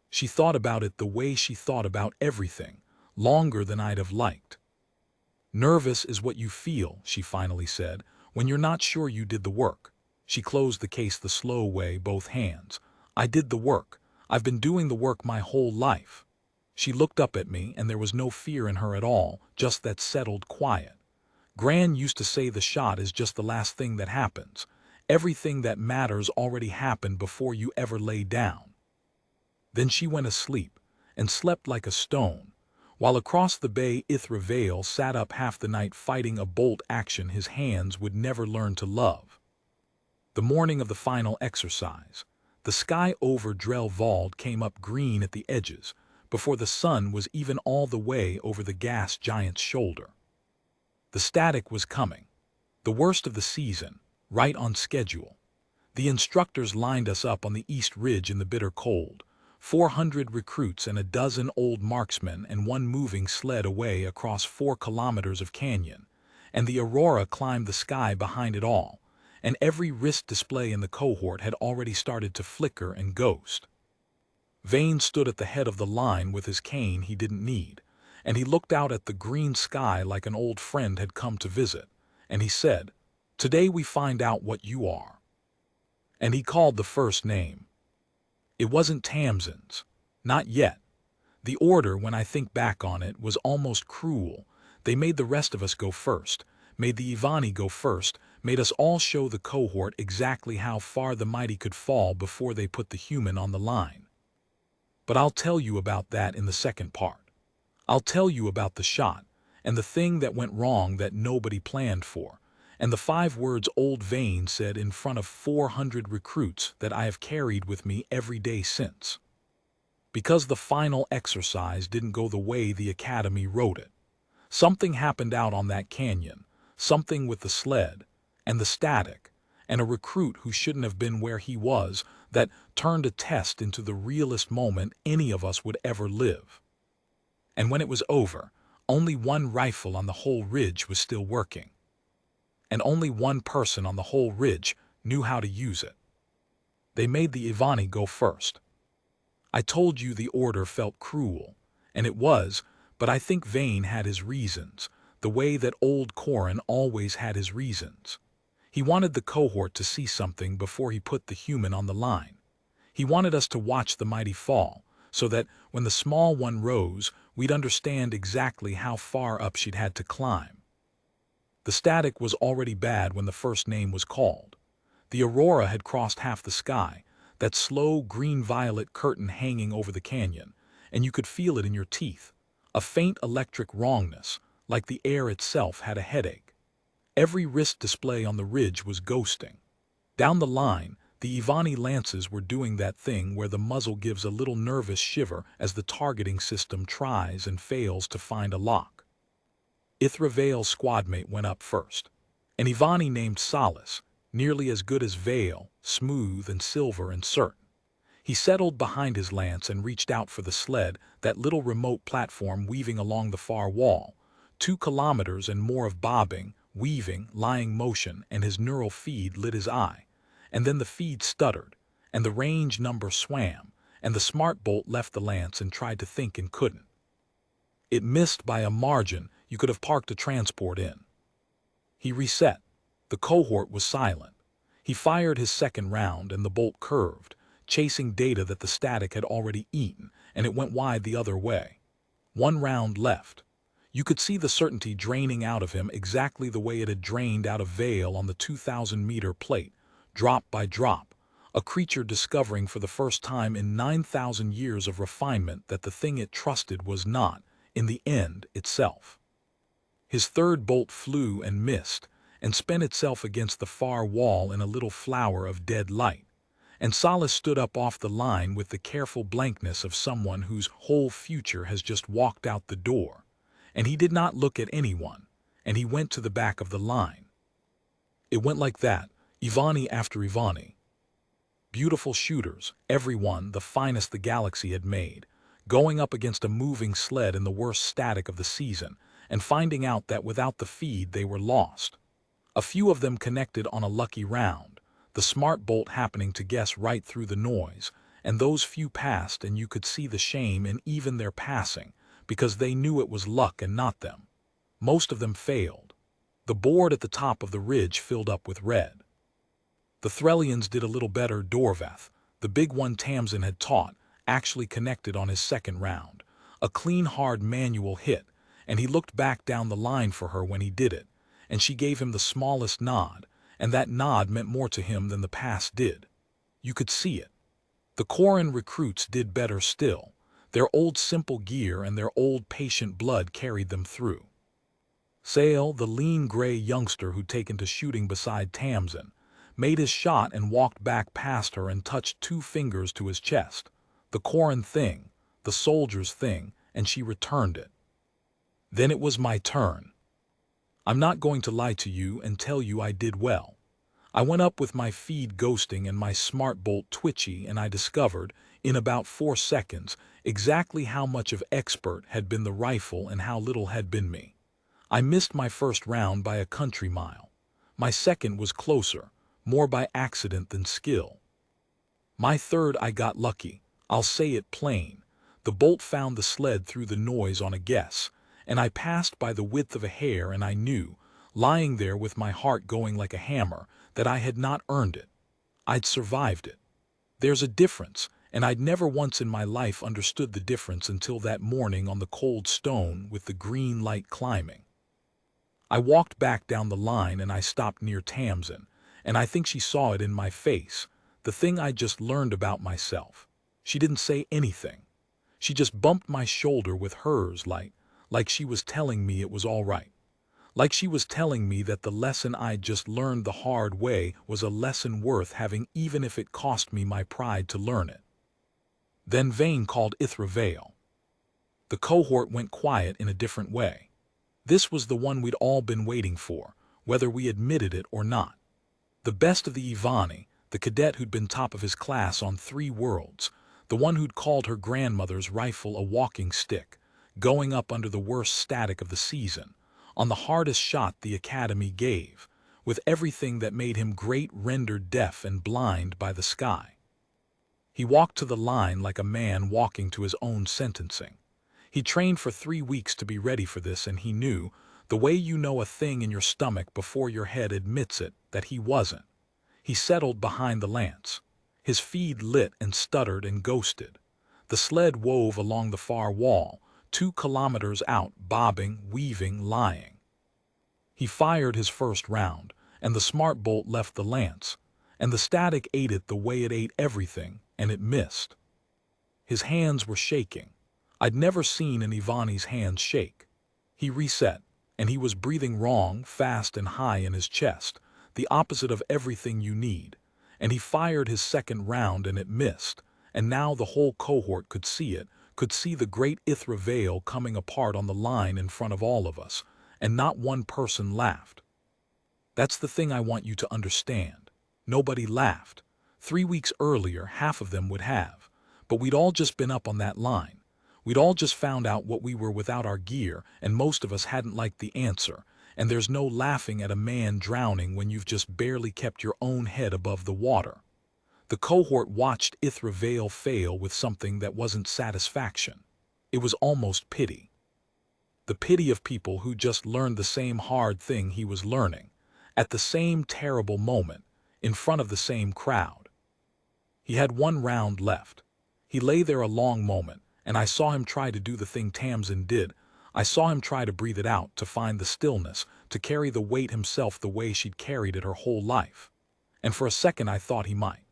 She thought about it the way she thought about everything, longer than I'd have liked. "Nervous is what you feel," she finally said, "when you're not sure you did the work." She closed the case the slow way, both hands. "I did the work. I've been doing the work my whole life." She looked up at me, and there was no fear in her at all, just that settled quiet. Gran used to say the shot is just the last thing that happens. Everything that matters already happened before you ever lay down. Then she went asleep, and slept like a stone, while across the bay Ithra Vale sat up half the night fighting a bolt action his hands would never learn to love. The morning of the final exercise, the sky over Drell Vald came up green at the edges, before the sun was even all the way over the gas giant's shoulder. The static was coming, the worst of the season, right on schedule. The instructors lined us up on the East Ridge in the bitter cold, 400 recruits and a dozen old marksmen and one moving sled away across 4 kilometers of canyon, and the aurora climbed the sky behind it all, and every wrist display in the cohort had already started to flicker and ghost. Vane stood at the head of the line with his cane he didn't need, and he looked out at the green sky like an old friend had come to visit, and he said, "Today we find out what you are." And he called the first name. It wasn't Tamsin's. Not yet. The order, when I think back on it, was almost cruel. They made the rest of us go first, made the Ivani go first, made us all show the cohort exactly how far the mighty could fall before they put the human on the line. But I'll tell you about that in the second part. I'll tell you about the shot, and the thing that went wrong that nobody planned for, and the 5 words old Vane said in front of 400 recruits that I have carried with me every day since. Because the final exercise didn't go the way the Academy wrote it. Something happened out on that canyon, something with the sled, and the static, and a recruit who shouldn't have been where he was, that turned a test into the realest moment any of us would ever live. And when it was over, only one rifle on the whole ridge was still working. And only one person on the whole ridge knew how to use it. They made the Ivani go first. I told you the order felt cruel, and it was, but I think Vane had his reasons, the way that old Corin always had his reasons. He wanted the cohort to see something before he put the human on the line. He wanted us to watch the mighty fall, so that when the small one rose, we'd understand exactly how far up she'd had to climb. The static was already bad when the first name was called. The aurora had crossed half the sky, that slow green-violet curtain hanging over the canyon, and you could feel it in your teeth, a faint electric wrongness, like the air itself had a headache. Every wrist display on the ridge was ghosting. Down the line, the Ivani lances were doing that thing where the muzzle gives a little nervous shiver as the targeting system tries and fails to find a lock. Ithra Vale's squadmate went up first. An Ivani named Solace, nearly as good as Vale, smooth and silver and certain. He settled behind his lance and reached out for the sled, that little remote platform weaving along the far wall. 2 kilometers and more of bobbing, weaving, lying motion, and his neural feed lit his eye. And then the feed stuttered, and the range number swam, and the smart bolt left the lance and tried to think and couldn't. It missed by a margin you could have parked a transport in. He reset. The cohort was silent. He fired his second round and the bolt curved, chasing data that the static had already eaten, and it went wide the other way. 1 round left. You could see the certainty draining out of him exactly the way it had drained out of Vale on the 2,000-meter plate, drop by drop, a creature discovering for the first time in 9,000 years of refinement that the thing it trusted was not, in the end, itself. His third bolt flew and missed, and spent itself against the far wall in a little flower of dead light, and Solace stood up off the line with the careful blankness of someone whose whole future has just walked out the door, and he did not look at anyone, and he went to the back of the line. It went like that, Ivani after Ivani. Beautiful shooters, every one the finest the galaxy had made, going up against a moving sled in the worst static of the season, and finding out that without the feed they were lost. A few of them connected on a lucky round, the smart bolt happening to guess right through the noise, and those few passed, and you could see the shame in even their passing, because they knew it was luck and not them. Most of them failed. The board at the top of the ridge filled up with red. The Threllians did a little better. Dorvath, the big one Tamsin had taught, actually connected on his second round, a clean hard manual hit, and he looked back down the line for her when he did it, and she gave him the smallest nod, and that nod meant more to him than the pass did. You could see it. The Corin recruits did better still. Their old simple gear and their old patient blood carried them through. Sale, the lean gray youngster who'd taken to shooting beside Tamsin, made his shot and walked back past her and touched 2 fingers to his chest. The Corin thing, the soldier's thing, and she returned it. Then it was my turn. I'm not going to lie to you and tell you I did well. I went up with my feed ghosting and my smart bolt twitchy, and I discovered, in about 4 seconds, exactly how much of expert had been the rifle and how little had been me. I missed my first round by a country mile. My second was closer, more by accident than skill. My third I got lucky, I'll say it plain. The bolt found the sled through the noise on a guess, and I passed by the width of a hair, and I knew, lying there with my heart going like a hammer, that I had not earned it. I'd survived it. There's a difference, and I'd never once in my life understood the difference until that morning on the cold stone with the green light climbing. I walked back down the line and I stopped near Tamsin, and I think she saw it in my face, the thing I just learned about myself. She didn't say anything. She just bumped my shoulder with hers like she was telling me it was all right. Like she was telling me that the lesson I'd just learned the hard way was a lesson worth having even if it cost me my pride to learn it. Then Vane called Ithra Vale. The cohort went quiet in a different way. This was the one we'd all been waiting for, whether we admitted it or not. The best of the Ivani, the cadet who'd been top of his class on 3 worlds, the one who'd called her grandmother's rifle a walking stick, going up under the worst static of the season, on the hardest shot the academy gave, with everything that made him great rendered deaf and blind by the sky. He walked to the line like a man walking to his own sentencing. He trained for 3 weeks to be ready for this, and he knew, the way you know a thing in your stomach before your head admits it, that he wasn't. He settled behind the lance. His feed lit and stuttered and ghosted. The sled wove along the far wall, 2 kilometers out, bobbing, weaving, lying. He fired his first round, and the smart bolt left the lance, and the static ate it the way it ate everything, and it missed. His hands were shaking. I'd never seen an Ivani's hands shake. He reset, and he was breathing wrong, fast and high in his chest, the opposite of everything you need. And he fired his second round and it missed, and now the whole cohort could see it, could see the great Ithra Vale coming apart on the line in front of all of us, and not one person laughed. That's the thing I want you to understand. Nobody laughed. 3 weeks earlier, half of them would have, but we'd all just been up on that line. We'd all just found out what we were without our gear, and most of us hadn't liked the answer, and there's no laughing at a man drowning when you've just barely kept your own head above the water. The cohort watched Ithra Vale fail with something that wasn't satisfaction. It was almost pity. The pity of people who just learned the same hard thing he was learning, at the same terrible moment, in front of the same crowd. He had 1 round left. He lay there a long moment, and I saw him try to do the thing Tamsin did. I saw him try to breathe it out, to find the stillness, to carry the weight himself the way she'd carried it her whole life. And for a second I thought he might.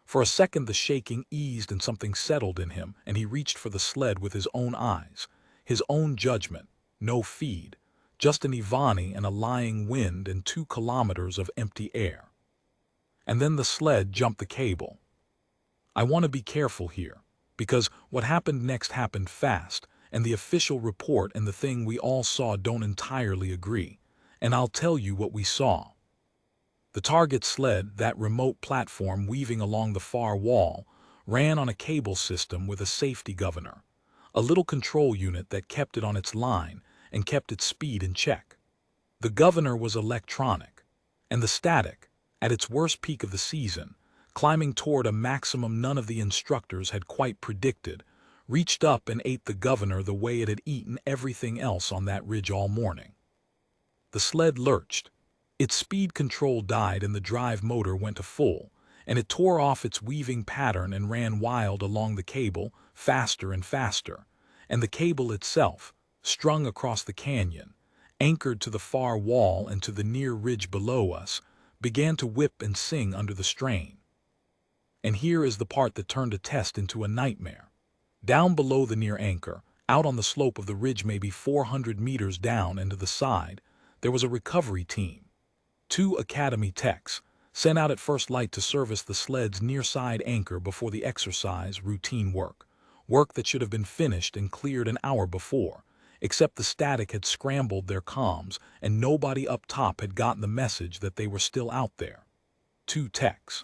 For a second the shaking eased and something settled in him, and he reached for the sled with his own eyes, his own judgment, no feed, just an Ivani and a lying wind and 2 kilometers of empty air. And then the sled jumped the cable. I want to be careful here, because what happened next happened fast, and the official report and the thing we all saw don't entirely agree, and I'll tell you what we saw. The target sled, that remote platform weaving along the far wall, ran on a cable system with a safety governor, a little control unit that kept it on its line and kept its speed in check. The governor was electronic, and the static, at its worst peak of the season, climbing toward a maximum none of the instructors had quite predicted, reached up and ate the governor the way it had eaten everything else on that ridge all morning. The sled lurched. Its speed control died and the drive motor went to full, and it tore off its weaving pattern and ran wild along the cable, faster and faster, and the cable itself, strung across the canyon, anchored to the far wall and to the near ridge below us, began to whip and sing under the strain. And here is the part that turned a test into a nightmare. Down below the near anchor, out on the slope of the ridge maybe 400 meters down and to the side, there was a recovery team. 2 academy techs, sent out at first light to service the sled's near-side anchor before the exercise, routine work that should have been finished and cleared an hour before, except the static had scrambled their comms and nobody up top had gotten the message that they were still out there. 2 techs.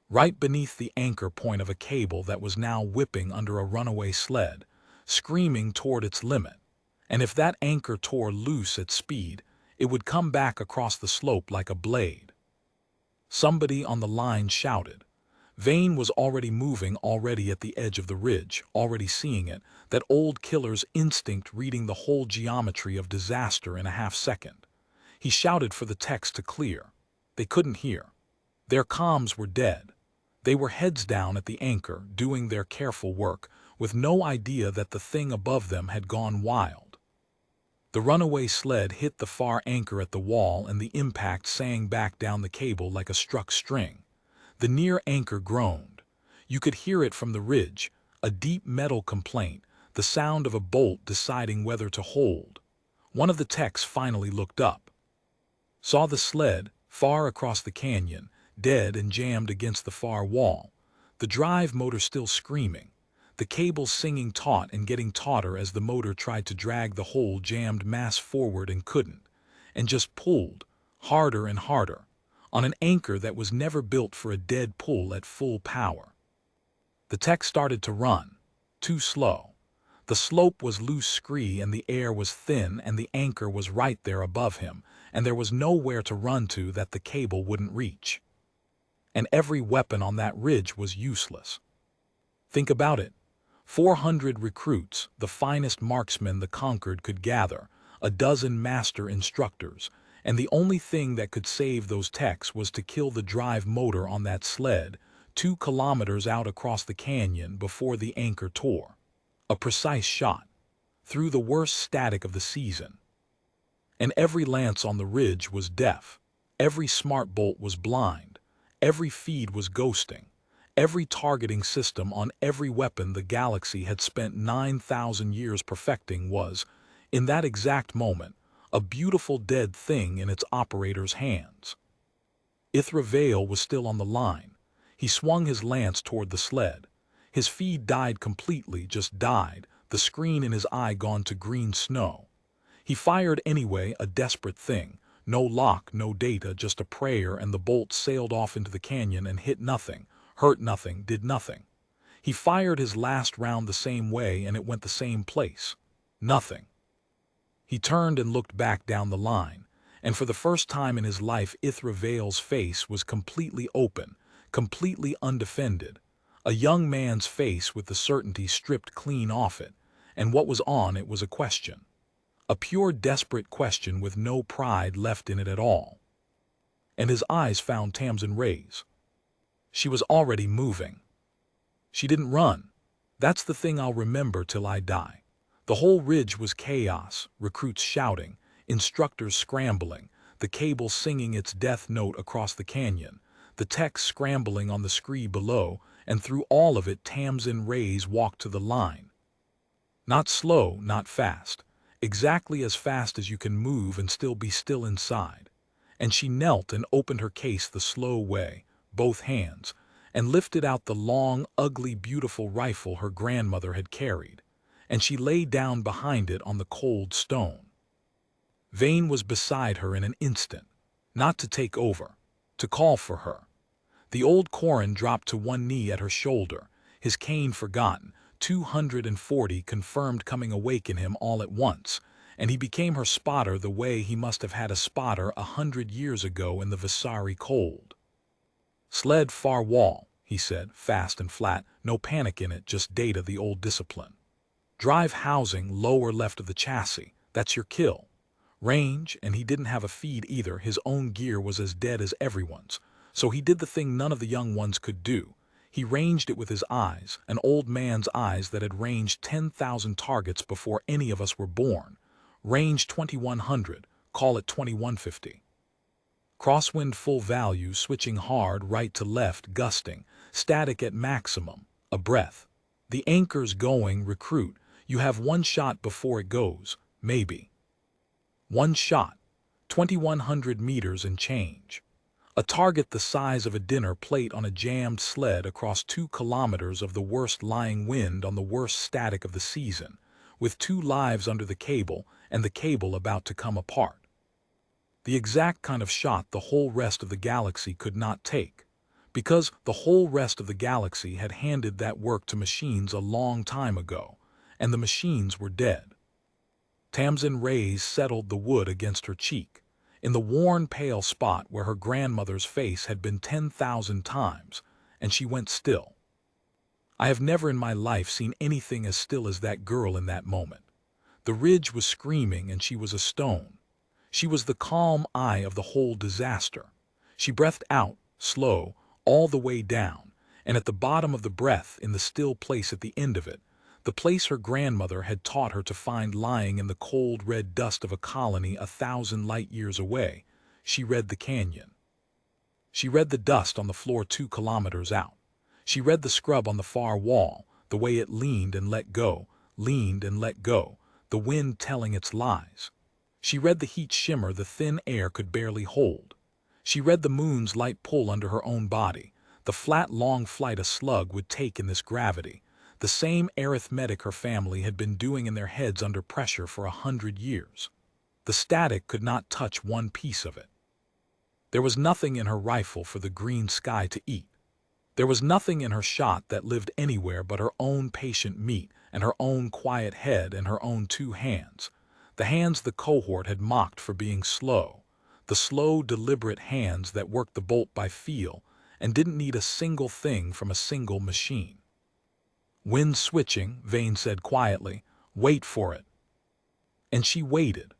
Right beneath the anchor point of a cable that was now whipping under a runaway sled, screaming toward its limit, and if that anchor tore loose at speed, it would come back across the slope like a blade. Somebody on the line shouted. Vane was already moving, already at the edge of the ridge, already seeing it, that old killer's instinct reading the whole geometry of disaster in a half second. He shouted for the techs to clear. They couldn't hear. Their comms were dead. They were heads down at the anchor, doing their careful work, with no idea that the thing above them had gone wild. The runaway sled hit the far anchor at the wall, and the impact sang back down the cable like a struck string. The near anchor groaned. You could hear it from the ridge, a deep metal complaint, the sound of a bolt deciding whether to hold. One of the techs finally looked up. Saw the sled, far across the canyon, dead and jammed against the far wall, the drive motor still screaming, the cable singing taut and getting tauter as the motor tried to drag the whole jammed mass forward and couldn't, and just pulled, harder and harder, on an anchor that was never built for a dead pull at full power. The tech started to run, too slow. The slope was loose scree and the air was thin and the anchor was right there above him, and there was nowhere to run to that the cable wouldn't reach. And every weapon on that ridge was useless. Think about it. 400 recruits, the finest marksmen the conquered could gather, a dozen master instructors, and the only thing that could save those techs was to kill the drive motor on that sled 2 kilometers out across the canyon before the anchor tore. A precise shot, through the worst static of the season. And every lance on the ridge was deaf, every smart bolt was blind, every feed was ghosting, every targeting system on every weapon the galaxy had spent 9,000 years perfecting was, in that exact moment, a beautiful dead thing in its operator's hands. Ithra Vale was still on the line. He swung his lance toward the sled. His feed died completely, just died, the screen in his eye gone to green snow. He fired anyway, a desperate thing. No lock, no data, just a prayer, and the bolt sailed off into the canyon and hit nothing, hurt nothing, did nothing. He fired his last round the same way and it went the same place. Nothing. He turned and looked back down the line, and for the first time in his life Ithra Vale's face was completely open, completely undefended. A young man's face with the certainty stripped clean off it, and what was on it was a question. A pure desperate question with no pride left in it at all. And his eyes found Tamsin Ray's. She was already moving. She didn't run. That's the thing I'll remember till I die. The whole ridge was chaos, recruits shouting, instructors scrambling, the cable singing its death note across the canyon, the techs scrambling on the scree below, and through all of it Tamsin Ray's walked to the line. Not slow, not fast. Exactly as fast as you can move and still be still inside. And she knelt and opened her case the slow way, both hands, and lifted out the long, ugly, beautiful rifle her grandmother had carried, and she lay down behind it on the cold stone. Vane was beside her in an instant, not to take over, to call for her. The old Corin dropped to one knee at her shoulder, his cane forgotten, 240 confirmed coming awake in him all at once, and he became her spotter the way he must have had a spotter 100 years ago in the Visari cold. Sled far wall, he said, fast and flat, no panic in it, just data, the old discipline. Drive housing lower left of the chassis, that's your kill. Range, and he didn't have a feed either, his own gear was as dead as everyone's, so he did the thing none of the young ones could do. He ranged it with his eyes, an old man's eyes that had ranged 10,000 targets before any of us were born. Range 2100, call it 2150. Crosswind full value, switching hard, right to left, gusting, static at maximum, a breath. The anchor's going, recruit, you have one shot before it goes, maybe. One shot, 2100 meters and change. A target the size of a dinner plate on a jammed sled across 2 kilometers of the worst lying wind on the worst static of the season, with 2 lives under the cable and the cable about to come apart. The exact kind of shot the whole rest of the galaxy could not take, because the whole rest of the galaxy had handed that work to machines a long time ago, and the machines were dead. Tamsin Ray's settled the wood against her cheek, in the worn, pale spot where her grandmother's face had been 10,000 times, and she went still. I have never in my life seen anything as still as that girl in that moment. The ridge was screaming and she was a stone. She was the calm eye of the whole disaster. She breathed out, slow, all the way down, and at the bottom of the breath, in the still place at the end of it, the place her grandmother had taught her to find lying in the cold red dust of a colony 1,000 light years away, she read the canyon. She read the dust on the floor 2 kilometers out. She read the scrub on the far wall, the way it leaned and let go, the wind telling its lies. She read the heat shimmer the thin air could barely hold. She read the moon's light pull under her own body, the flat long flight a slug would take in this gravity, the same arithmetic her family had been doing in their heads under pressure for 100 years. The static could not touch one piece of it. There was nothing in her rifle for the green sky to eat. There was nothing in her shot that lived anywhere but her own patient meat and her own quiet head and her own 2 hands, the hands the cohort had mocked for being slow, the slow, deliberate hands that worked the bolt by feel and didn't need a single thing from a single machine. "Wind switching," Vane said quietly. "Wait for it." And she waited.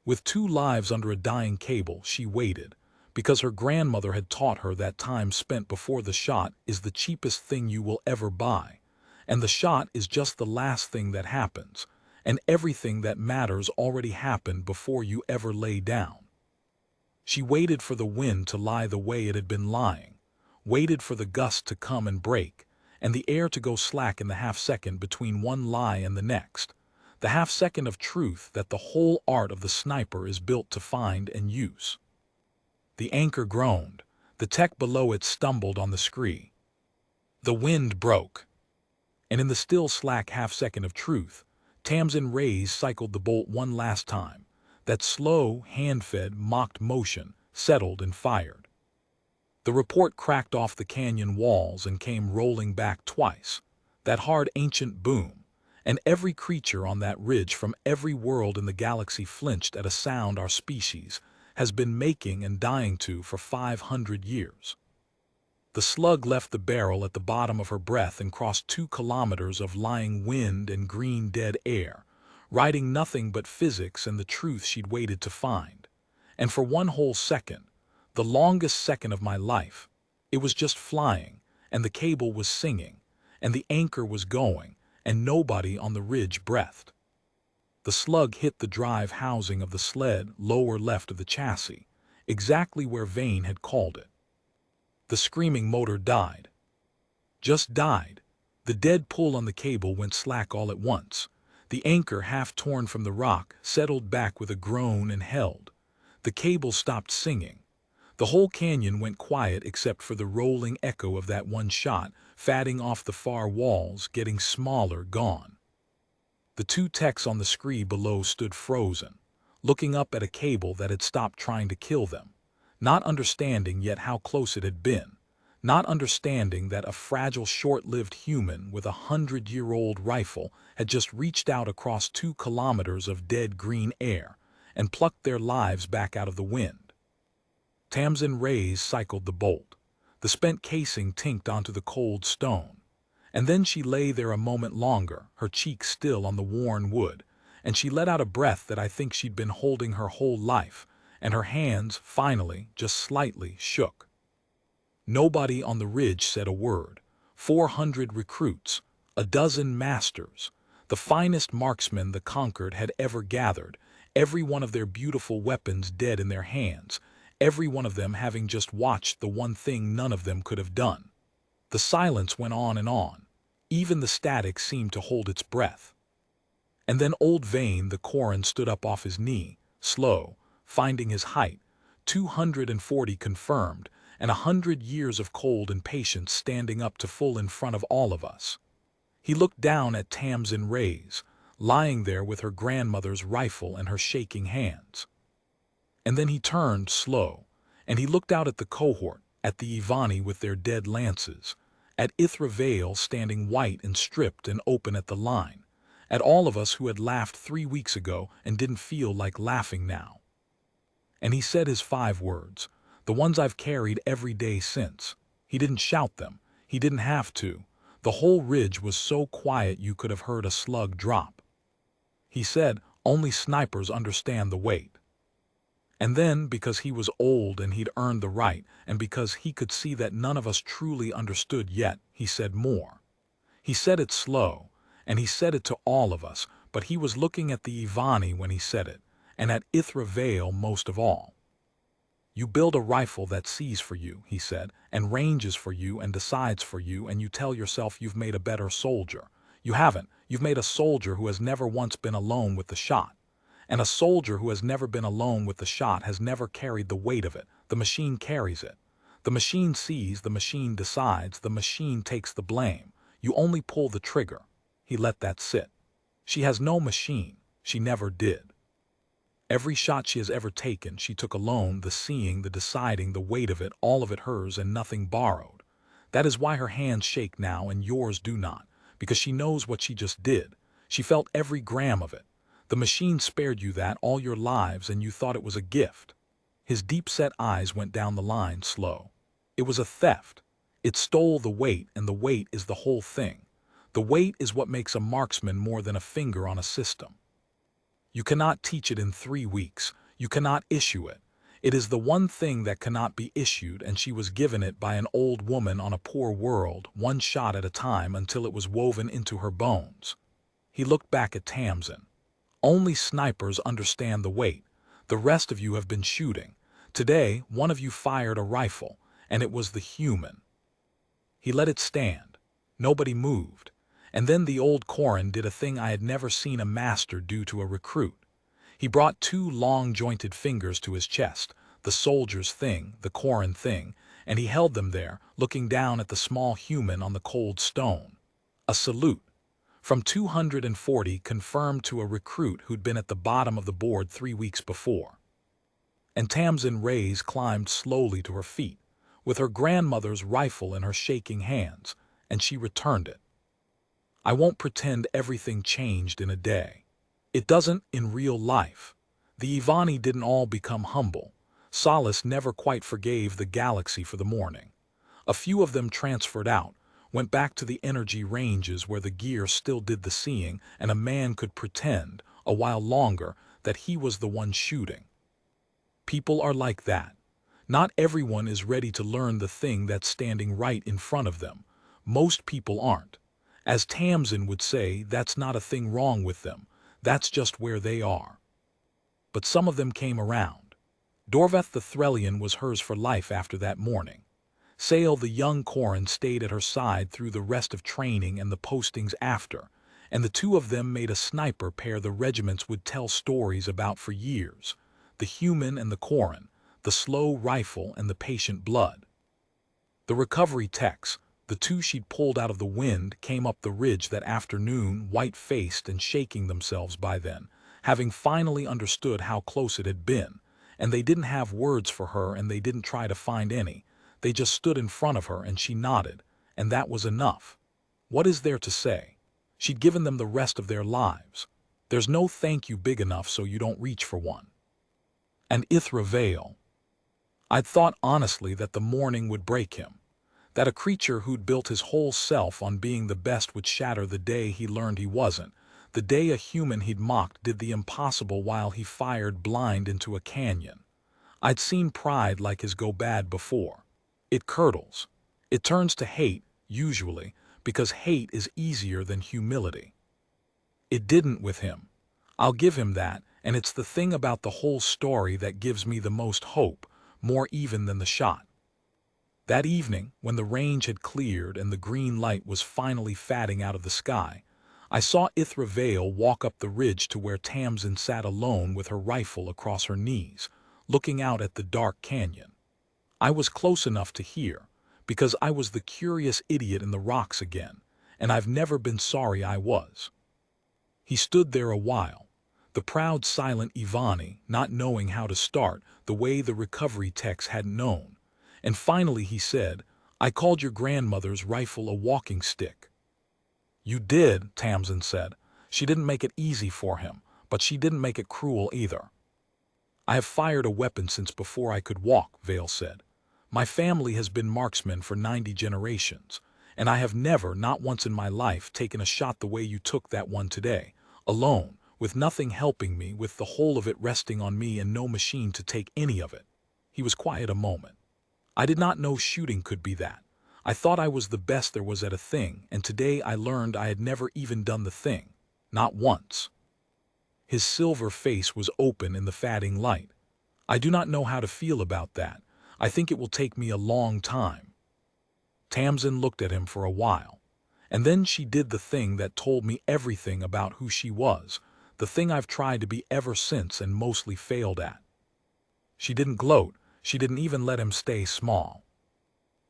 With 2 lives under a dying cable, she waited, because her grandmother had taught her that time spent before the shot is the cheapest thing you will ever buy, and the shot is just the last thing that happens, and everything that matters already happened before you ever lay down. She waited for the wind to lie the way it had been lying, waited for the gust to come and break, and the air to go slack in the half-second between one lie and the next, the half-second of truth that the whole art of the sniper is built to find and use. The anchor groaned. The tech below it stumbled on the scree. The wind broke. And in the still slack half-second of truth, Tamsin Rays cycled the bolt one last time. That slow, hand-fed, mocked motion settled and fired. The report cracked off the canyon walls and came rolling back twice. That hard ancient boom. And every creature on that ridge from every world in the galaxy flinched at a sound our species has been making and dying to for 500 years. The slug left the barrel at the bottom of her breath and crossed 2 kilometers of lying wind and green dead air, riding nothing but physics and the truth she'd waited to find. And for one whole second, the longest second of my life, it was just flying, and the cable was singing, and the anchor was going, and nobody on the ridge breathed. The slug hit the drive housing of the sled lower left of the chassis, exactly where Vane had called it. The screaming motor died. Just died. The dead pull on the cable went slack all at once. The anchor, half torn from the rock, settled back with a groan and held. The cable stopped singing. The whole canyon went quiet except for the rolling echo of that one shot, fatting off the far walls, getting smaller, gone. The 2 techs on the scree below stood frozen, looking up at a cable that had stopped trying to kill them, not understanding yet how close it had been, not understanding that a fragile, short-lived human with a 100-year-old rifle had just reached out across 2 kilometers of dead green air and plucked their lives back out of the wind. Tamsin Rays cycled the bolt. The spent casing tinked onto the cold stone. And then she lay there a moment longer, her cheek still on the worn wood, and she let out a breath that I think she'd been holding her whole life, and her hands, finally, just slightly, shook. Nobody on the ridge said a word. 400 recruits, a dozen masters, the finest marksmen the conquered had ever gathered, every one of their beautiful weapons dead in their hands, every one of them having just watched the one thing none of them could have done. The silence went on and on. Even the static seemed to hold its breath. And then old Vane the Corin stood up off his knee, slow, finding his height, 240 confirmed, and 100 years of cold and patience standing up to full in front of all of us. He looked down at Tamsin Rays, lying there with her grandmother's rifle in her shaking hands. And then he turned, slow, and he looked out at the cohort, at the Ivani with their dead lances, at Ithra Vale standing white and stripped and open at the line, at all of us who had laughed 3 weeks ago and didn't feel like laughing now. And he said his 5 words, the ones I've carried every day since. He didn't shout them. He didn't have to. The whole ridge was so quiet you could have heard a slug drop. He said, only snipers understand the weight. And then, because he was old and he'd earned the right, and because he could see that none of us truly understood yet, he said more. He said it slow, and he said it to all of us, but he was looking at the Ivani when he said it, and at Ithra Vale most of all. You build a rifle that sees for you, he said, and ranges for you and decides for you, and you tell yourself you've made a better soldier. You haven't. You've made a soldier who has never once been alone with the shot. And a soldier who has never been alone with the shot has never carried the weight of it. The machine carries it. The machine sees, the machine decides, the machine takes the blame. You only pull the trigger. He let that sit. She has no machine. She never did. Every shot she has ever taken, she took alone, the seeing, the deciding, the weight of it, all of it hers and nothing borrowed. That is why her hands shake now and yours do not, because she knows what she just did. She felt every gram of it. The machine spared you that all your lives and you thought it was a gift. His deep-set eyes went down the line slow. It was a theft. It stole the weight, and the weight is the whole thing. The weight is what makes a marksman more than a finger on a system. You cannot teach it in 3 weeks. You cannot issue it. It is the one thing that cannot be issued, and she was given it by an old woman on a poor world, one shot at a time until it was woven into her bones. He looked back at Tamsin. Only snipers understand the weight. The rest of you have been shooting. Today, one of you fired a rifle, and it was the human. He let it stand. Nobody moved. And then the old Corin did a thing I had never seen a master do to a recruit. He brought 2 long-jointed fingers to his chest, the soldier's thing, the Corin thing, and he held them there, looking down at the small human on the cold stone. A salute. From 240 confirmed to a recruit who'd been at the bottom of the board 3 weeks before. And Tamsin Rays climbed slowly to her feet, with her grandmother's rifle in her shaking hands, and she returned it. I won't pretend everything changed in a day. It doesn't in real life. The Ivani didn't all become humble. Solace never quite forgave the galaxy for the morning. A few of them transferred out, went back to the energy ranges where the gear still did the seeing, and a man could pretend, a while longer, that he was the one shooting. People are like that. Not everyone is ready to learn the thing that's standing right in front of them. Most people aren't. As Tamsin would say, that's not a thing wrong with them. That's just where they are. But some of them came around. Dorveth the Threllian was hers for life after that morning. Sale the young Corin stayed at her side through the rest of training and the postings after, and the 2 of them made a sniper pair the regiments would tell stories about for years. The human and the Corin, the slow rifle and the patient blood. The recovery techs, the 2 she'd pulled out of the wind, came up the ridge that afternoon, white-faced and shaking themselves by then, having finally understood how close it had been, and they didn't have words for her and they didn't try to find any. They just stood in front of her and she nodded, and that was enough. What is there to say? She'd given them the rest of their lives. There's no thank you big enough so you don't reach for one. And Ithra Vale. I'd thought honestly that the morning would break him. That a creature who'd built his whole self on being the best would shatter the day he learned he wasn't, the day a human he'd mocked did the impossible while he fired blind into a canyon. I'd seen pride like his go bad before. It curdles. It turns to hate, usually, because hate is easier than humility. It didn't with him. I'll give him that, and it's the thing about the whole story that gives me the most hope, more even than the shot. That evening, when the range had cleared and the green light was finally fatting out of the sky, I saw Ithra Vale walk up the ridge to where Tamsin sat alone with her rifle across her knees, looking out at the dark canyon. I was close enough to hear, because I was the curious idiot in the rocks again, and I've never been sorry I was. He stood there a while, the proud silent Ivani, not knowing how to start, the way the recovery techs hadn't known. And finally he said, I called your grandmother's rifle a walking stick. You did, Tamsin said. She didn't make it easy for him, but she didn't make it cruel either. I have fired a weapon since before I could walk, Vale said. My family has been marksmen for 90 generations, and I have never, not once in my life, taken a shot the way you took that one today, alone, with nothing helping me, with the whole of it resting on me and no machine to take any of it. He was quiet a moment. I did not know shooting could be that. I thought I was the best there was at a thing, and today I learned I had never even done the thing. Not once. His silver face was open in the fading light. I do not know how to feel about that. I think it will take me a long time. Tamsin looked at him for a while. And then she did the thing that told me everything about who she was, the thing I've tried to be ever since and mostly failed at. She didn't gloat. She didn't even let him stay small.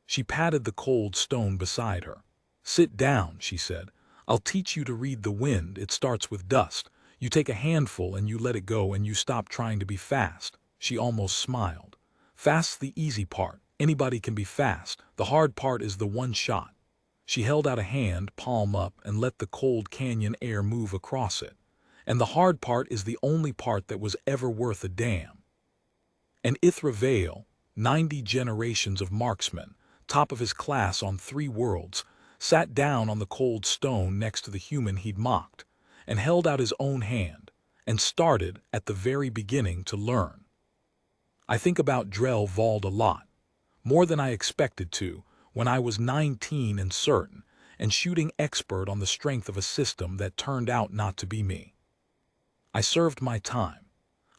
She patted the cold stone beside her. "Sit down," she said. "I'll teach you to read the wind. It starts with dust. You take a handful and you let it go and you stop trying to be fast." She almost smiled. "Fast's the easy part. Anybody can be fast. The hard part is the one shot." She held out a hand, palm up, and let the cold canyon air move across it. "And the hard part is the only part that was ever worth a damn." And Ithra Vale, 90 generations of marksmen, top of his class on 3 worlds, sat down on the cold stone next to the human he'd mocked, and held out his own hand, and started at the very beginning to learn. I think about Drell Vald a lot, more than I expected to, when I was 19 and certain, and shooting expert on the strength of a system that turned out not to be me. I served my time.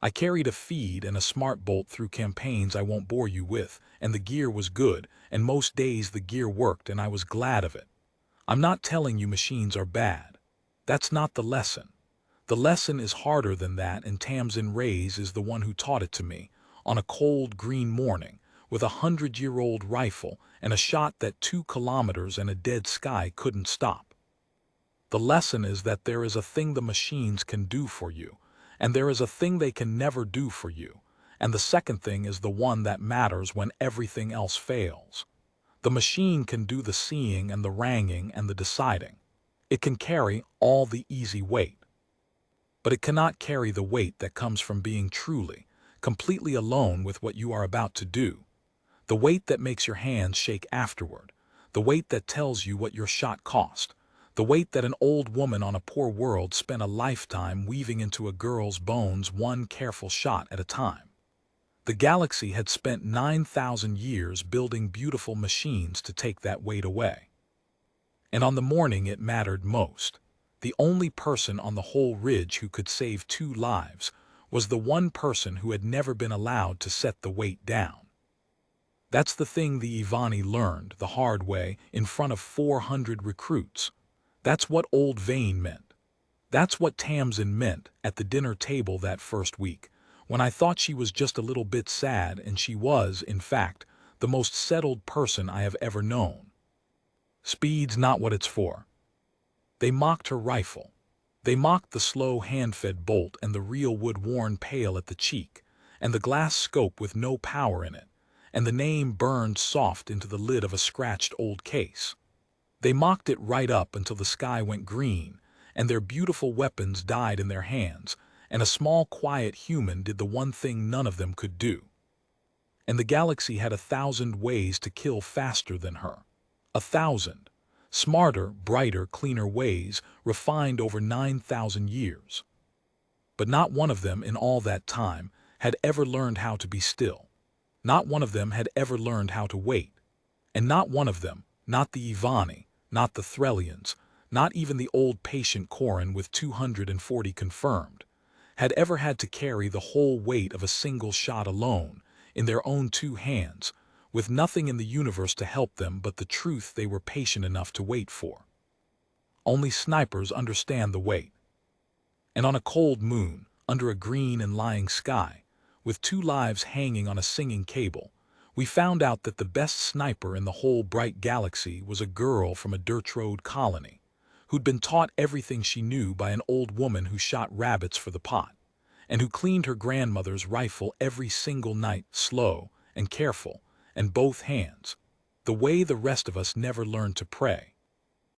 I carried a feed and a smart bolt through campaigns I won't bore you with, and the gear was good, and most days the gear worked and I was glad of it. I'm not telling you machines are bad. That's not the lesson. The lesson is harder than that, and Tamsin Reyes is the one who taught it to me, on a cold green morning, with a 100-year-old rifle and a shot that 2 kilometers and a dead sky couldn't stop. The lesson is that there is a thing the machines can do for you, and there is a thing they can never do for you, and the second thing is the one that matters when everything else fails. The machine can do the seeing and the wrangling and the deciding. It can carry all the easy weight. But it cannot carry the weight that comes from being truly, completely alone with what you are about to do. The weight that makes your hands shake afterward. The weight that tells you what your shot cost. The weight that an old woman on a poor world spent a lifetime weaving into a girl's bones, one careful shot at a time. The galaxy had spent 9,000 years building beautiful machines to take that weight away. And on the morning it mattered most, the only person on the whole ridge who could save 2 lives was the one person who had never been allowed to set the weight down. That's the thing the Ivani learned the hard way in front of 400 recruits. That's what Old Vane meant. That's what Tamsin meant at the dinner table that first week, when I thought she was just a little bit sad, and she was, in fact, the most settled person I have ever known. Speed's not what it's for. They mocked her rifle. They mocked the slow hand-fed bolt and the real wood-worn pail at the cheek, and the glass scope with no power in it, and the name burned soft into the lid of a scratched old case. They mocked it right up until the sky went green, and their beautiful weapons died in their hands, and a small quiet human did the one thing none of them could do. And the galaxy had 1,000 ways to kill faster than her. 1,000. Smarter, brighter, cleaner ways, refined over 9,000 years. But not one of them in all that time had ever learned how to be still. Not one of them had ever learned how to wait. And not one of them, not the Ivani, not the Threllians, not even the old patient Corin with 240 confirmed, had ever had to carry the whole weight of a single shot alone, in their own 2 hands, with nothing in the universe to help them but the truth they were patient enough to wait for. Only snipers understand the weight. And on a cold moon, under a green and lying sky, with 2 lives hanging on a singing cable, we found out that the best sniper in the whole bright galaxy was a girl from a dirt road colony, who'd been taught everything she knew by an old woman who shot rabbits for the pot, and who cleaned her grandmother's rifle every single night, slow and careful, and both hands, the way the rest of us never learned to pray.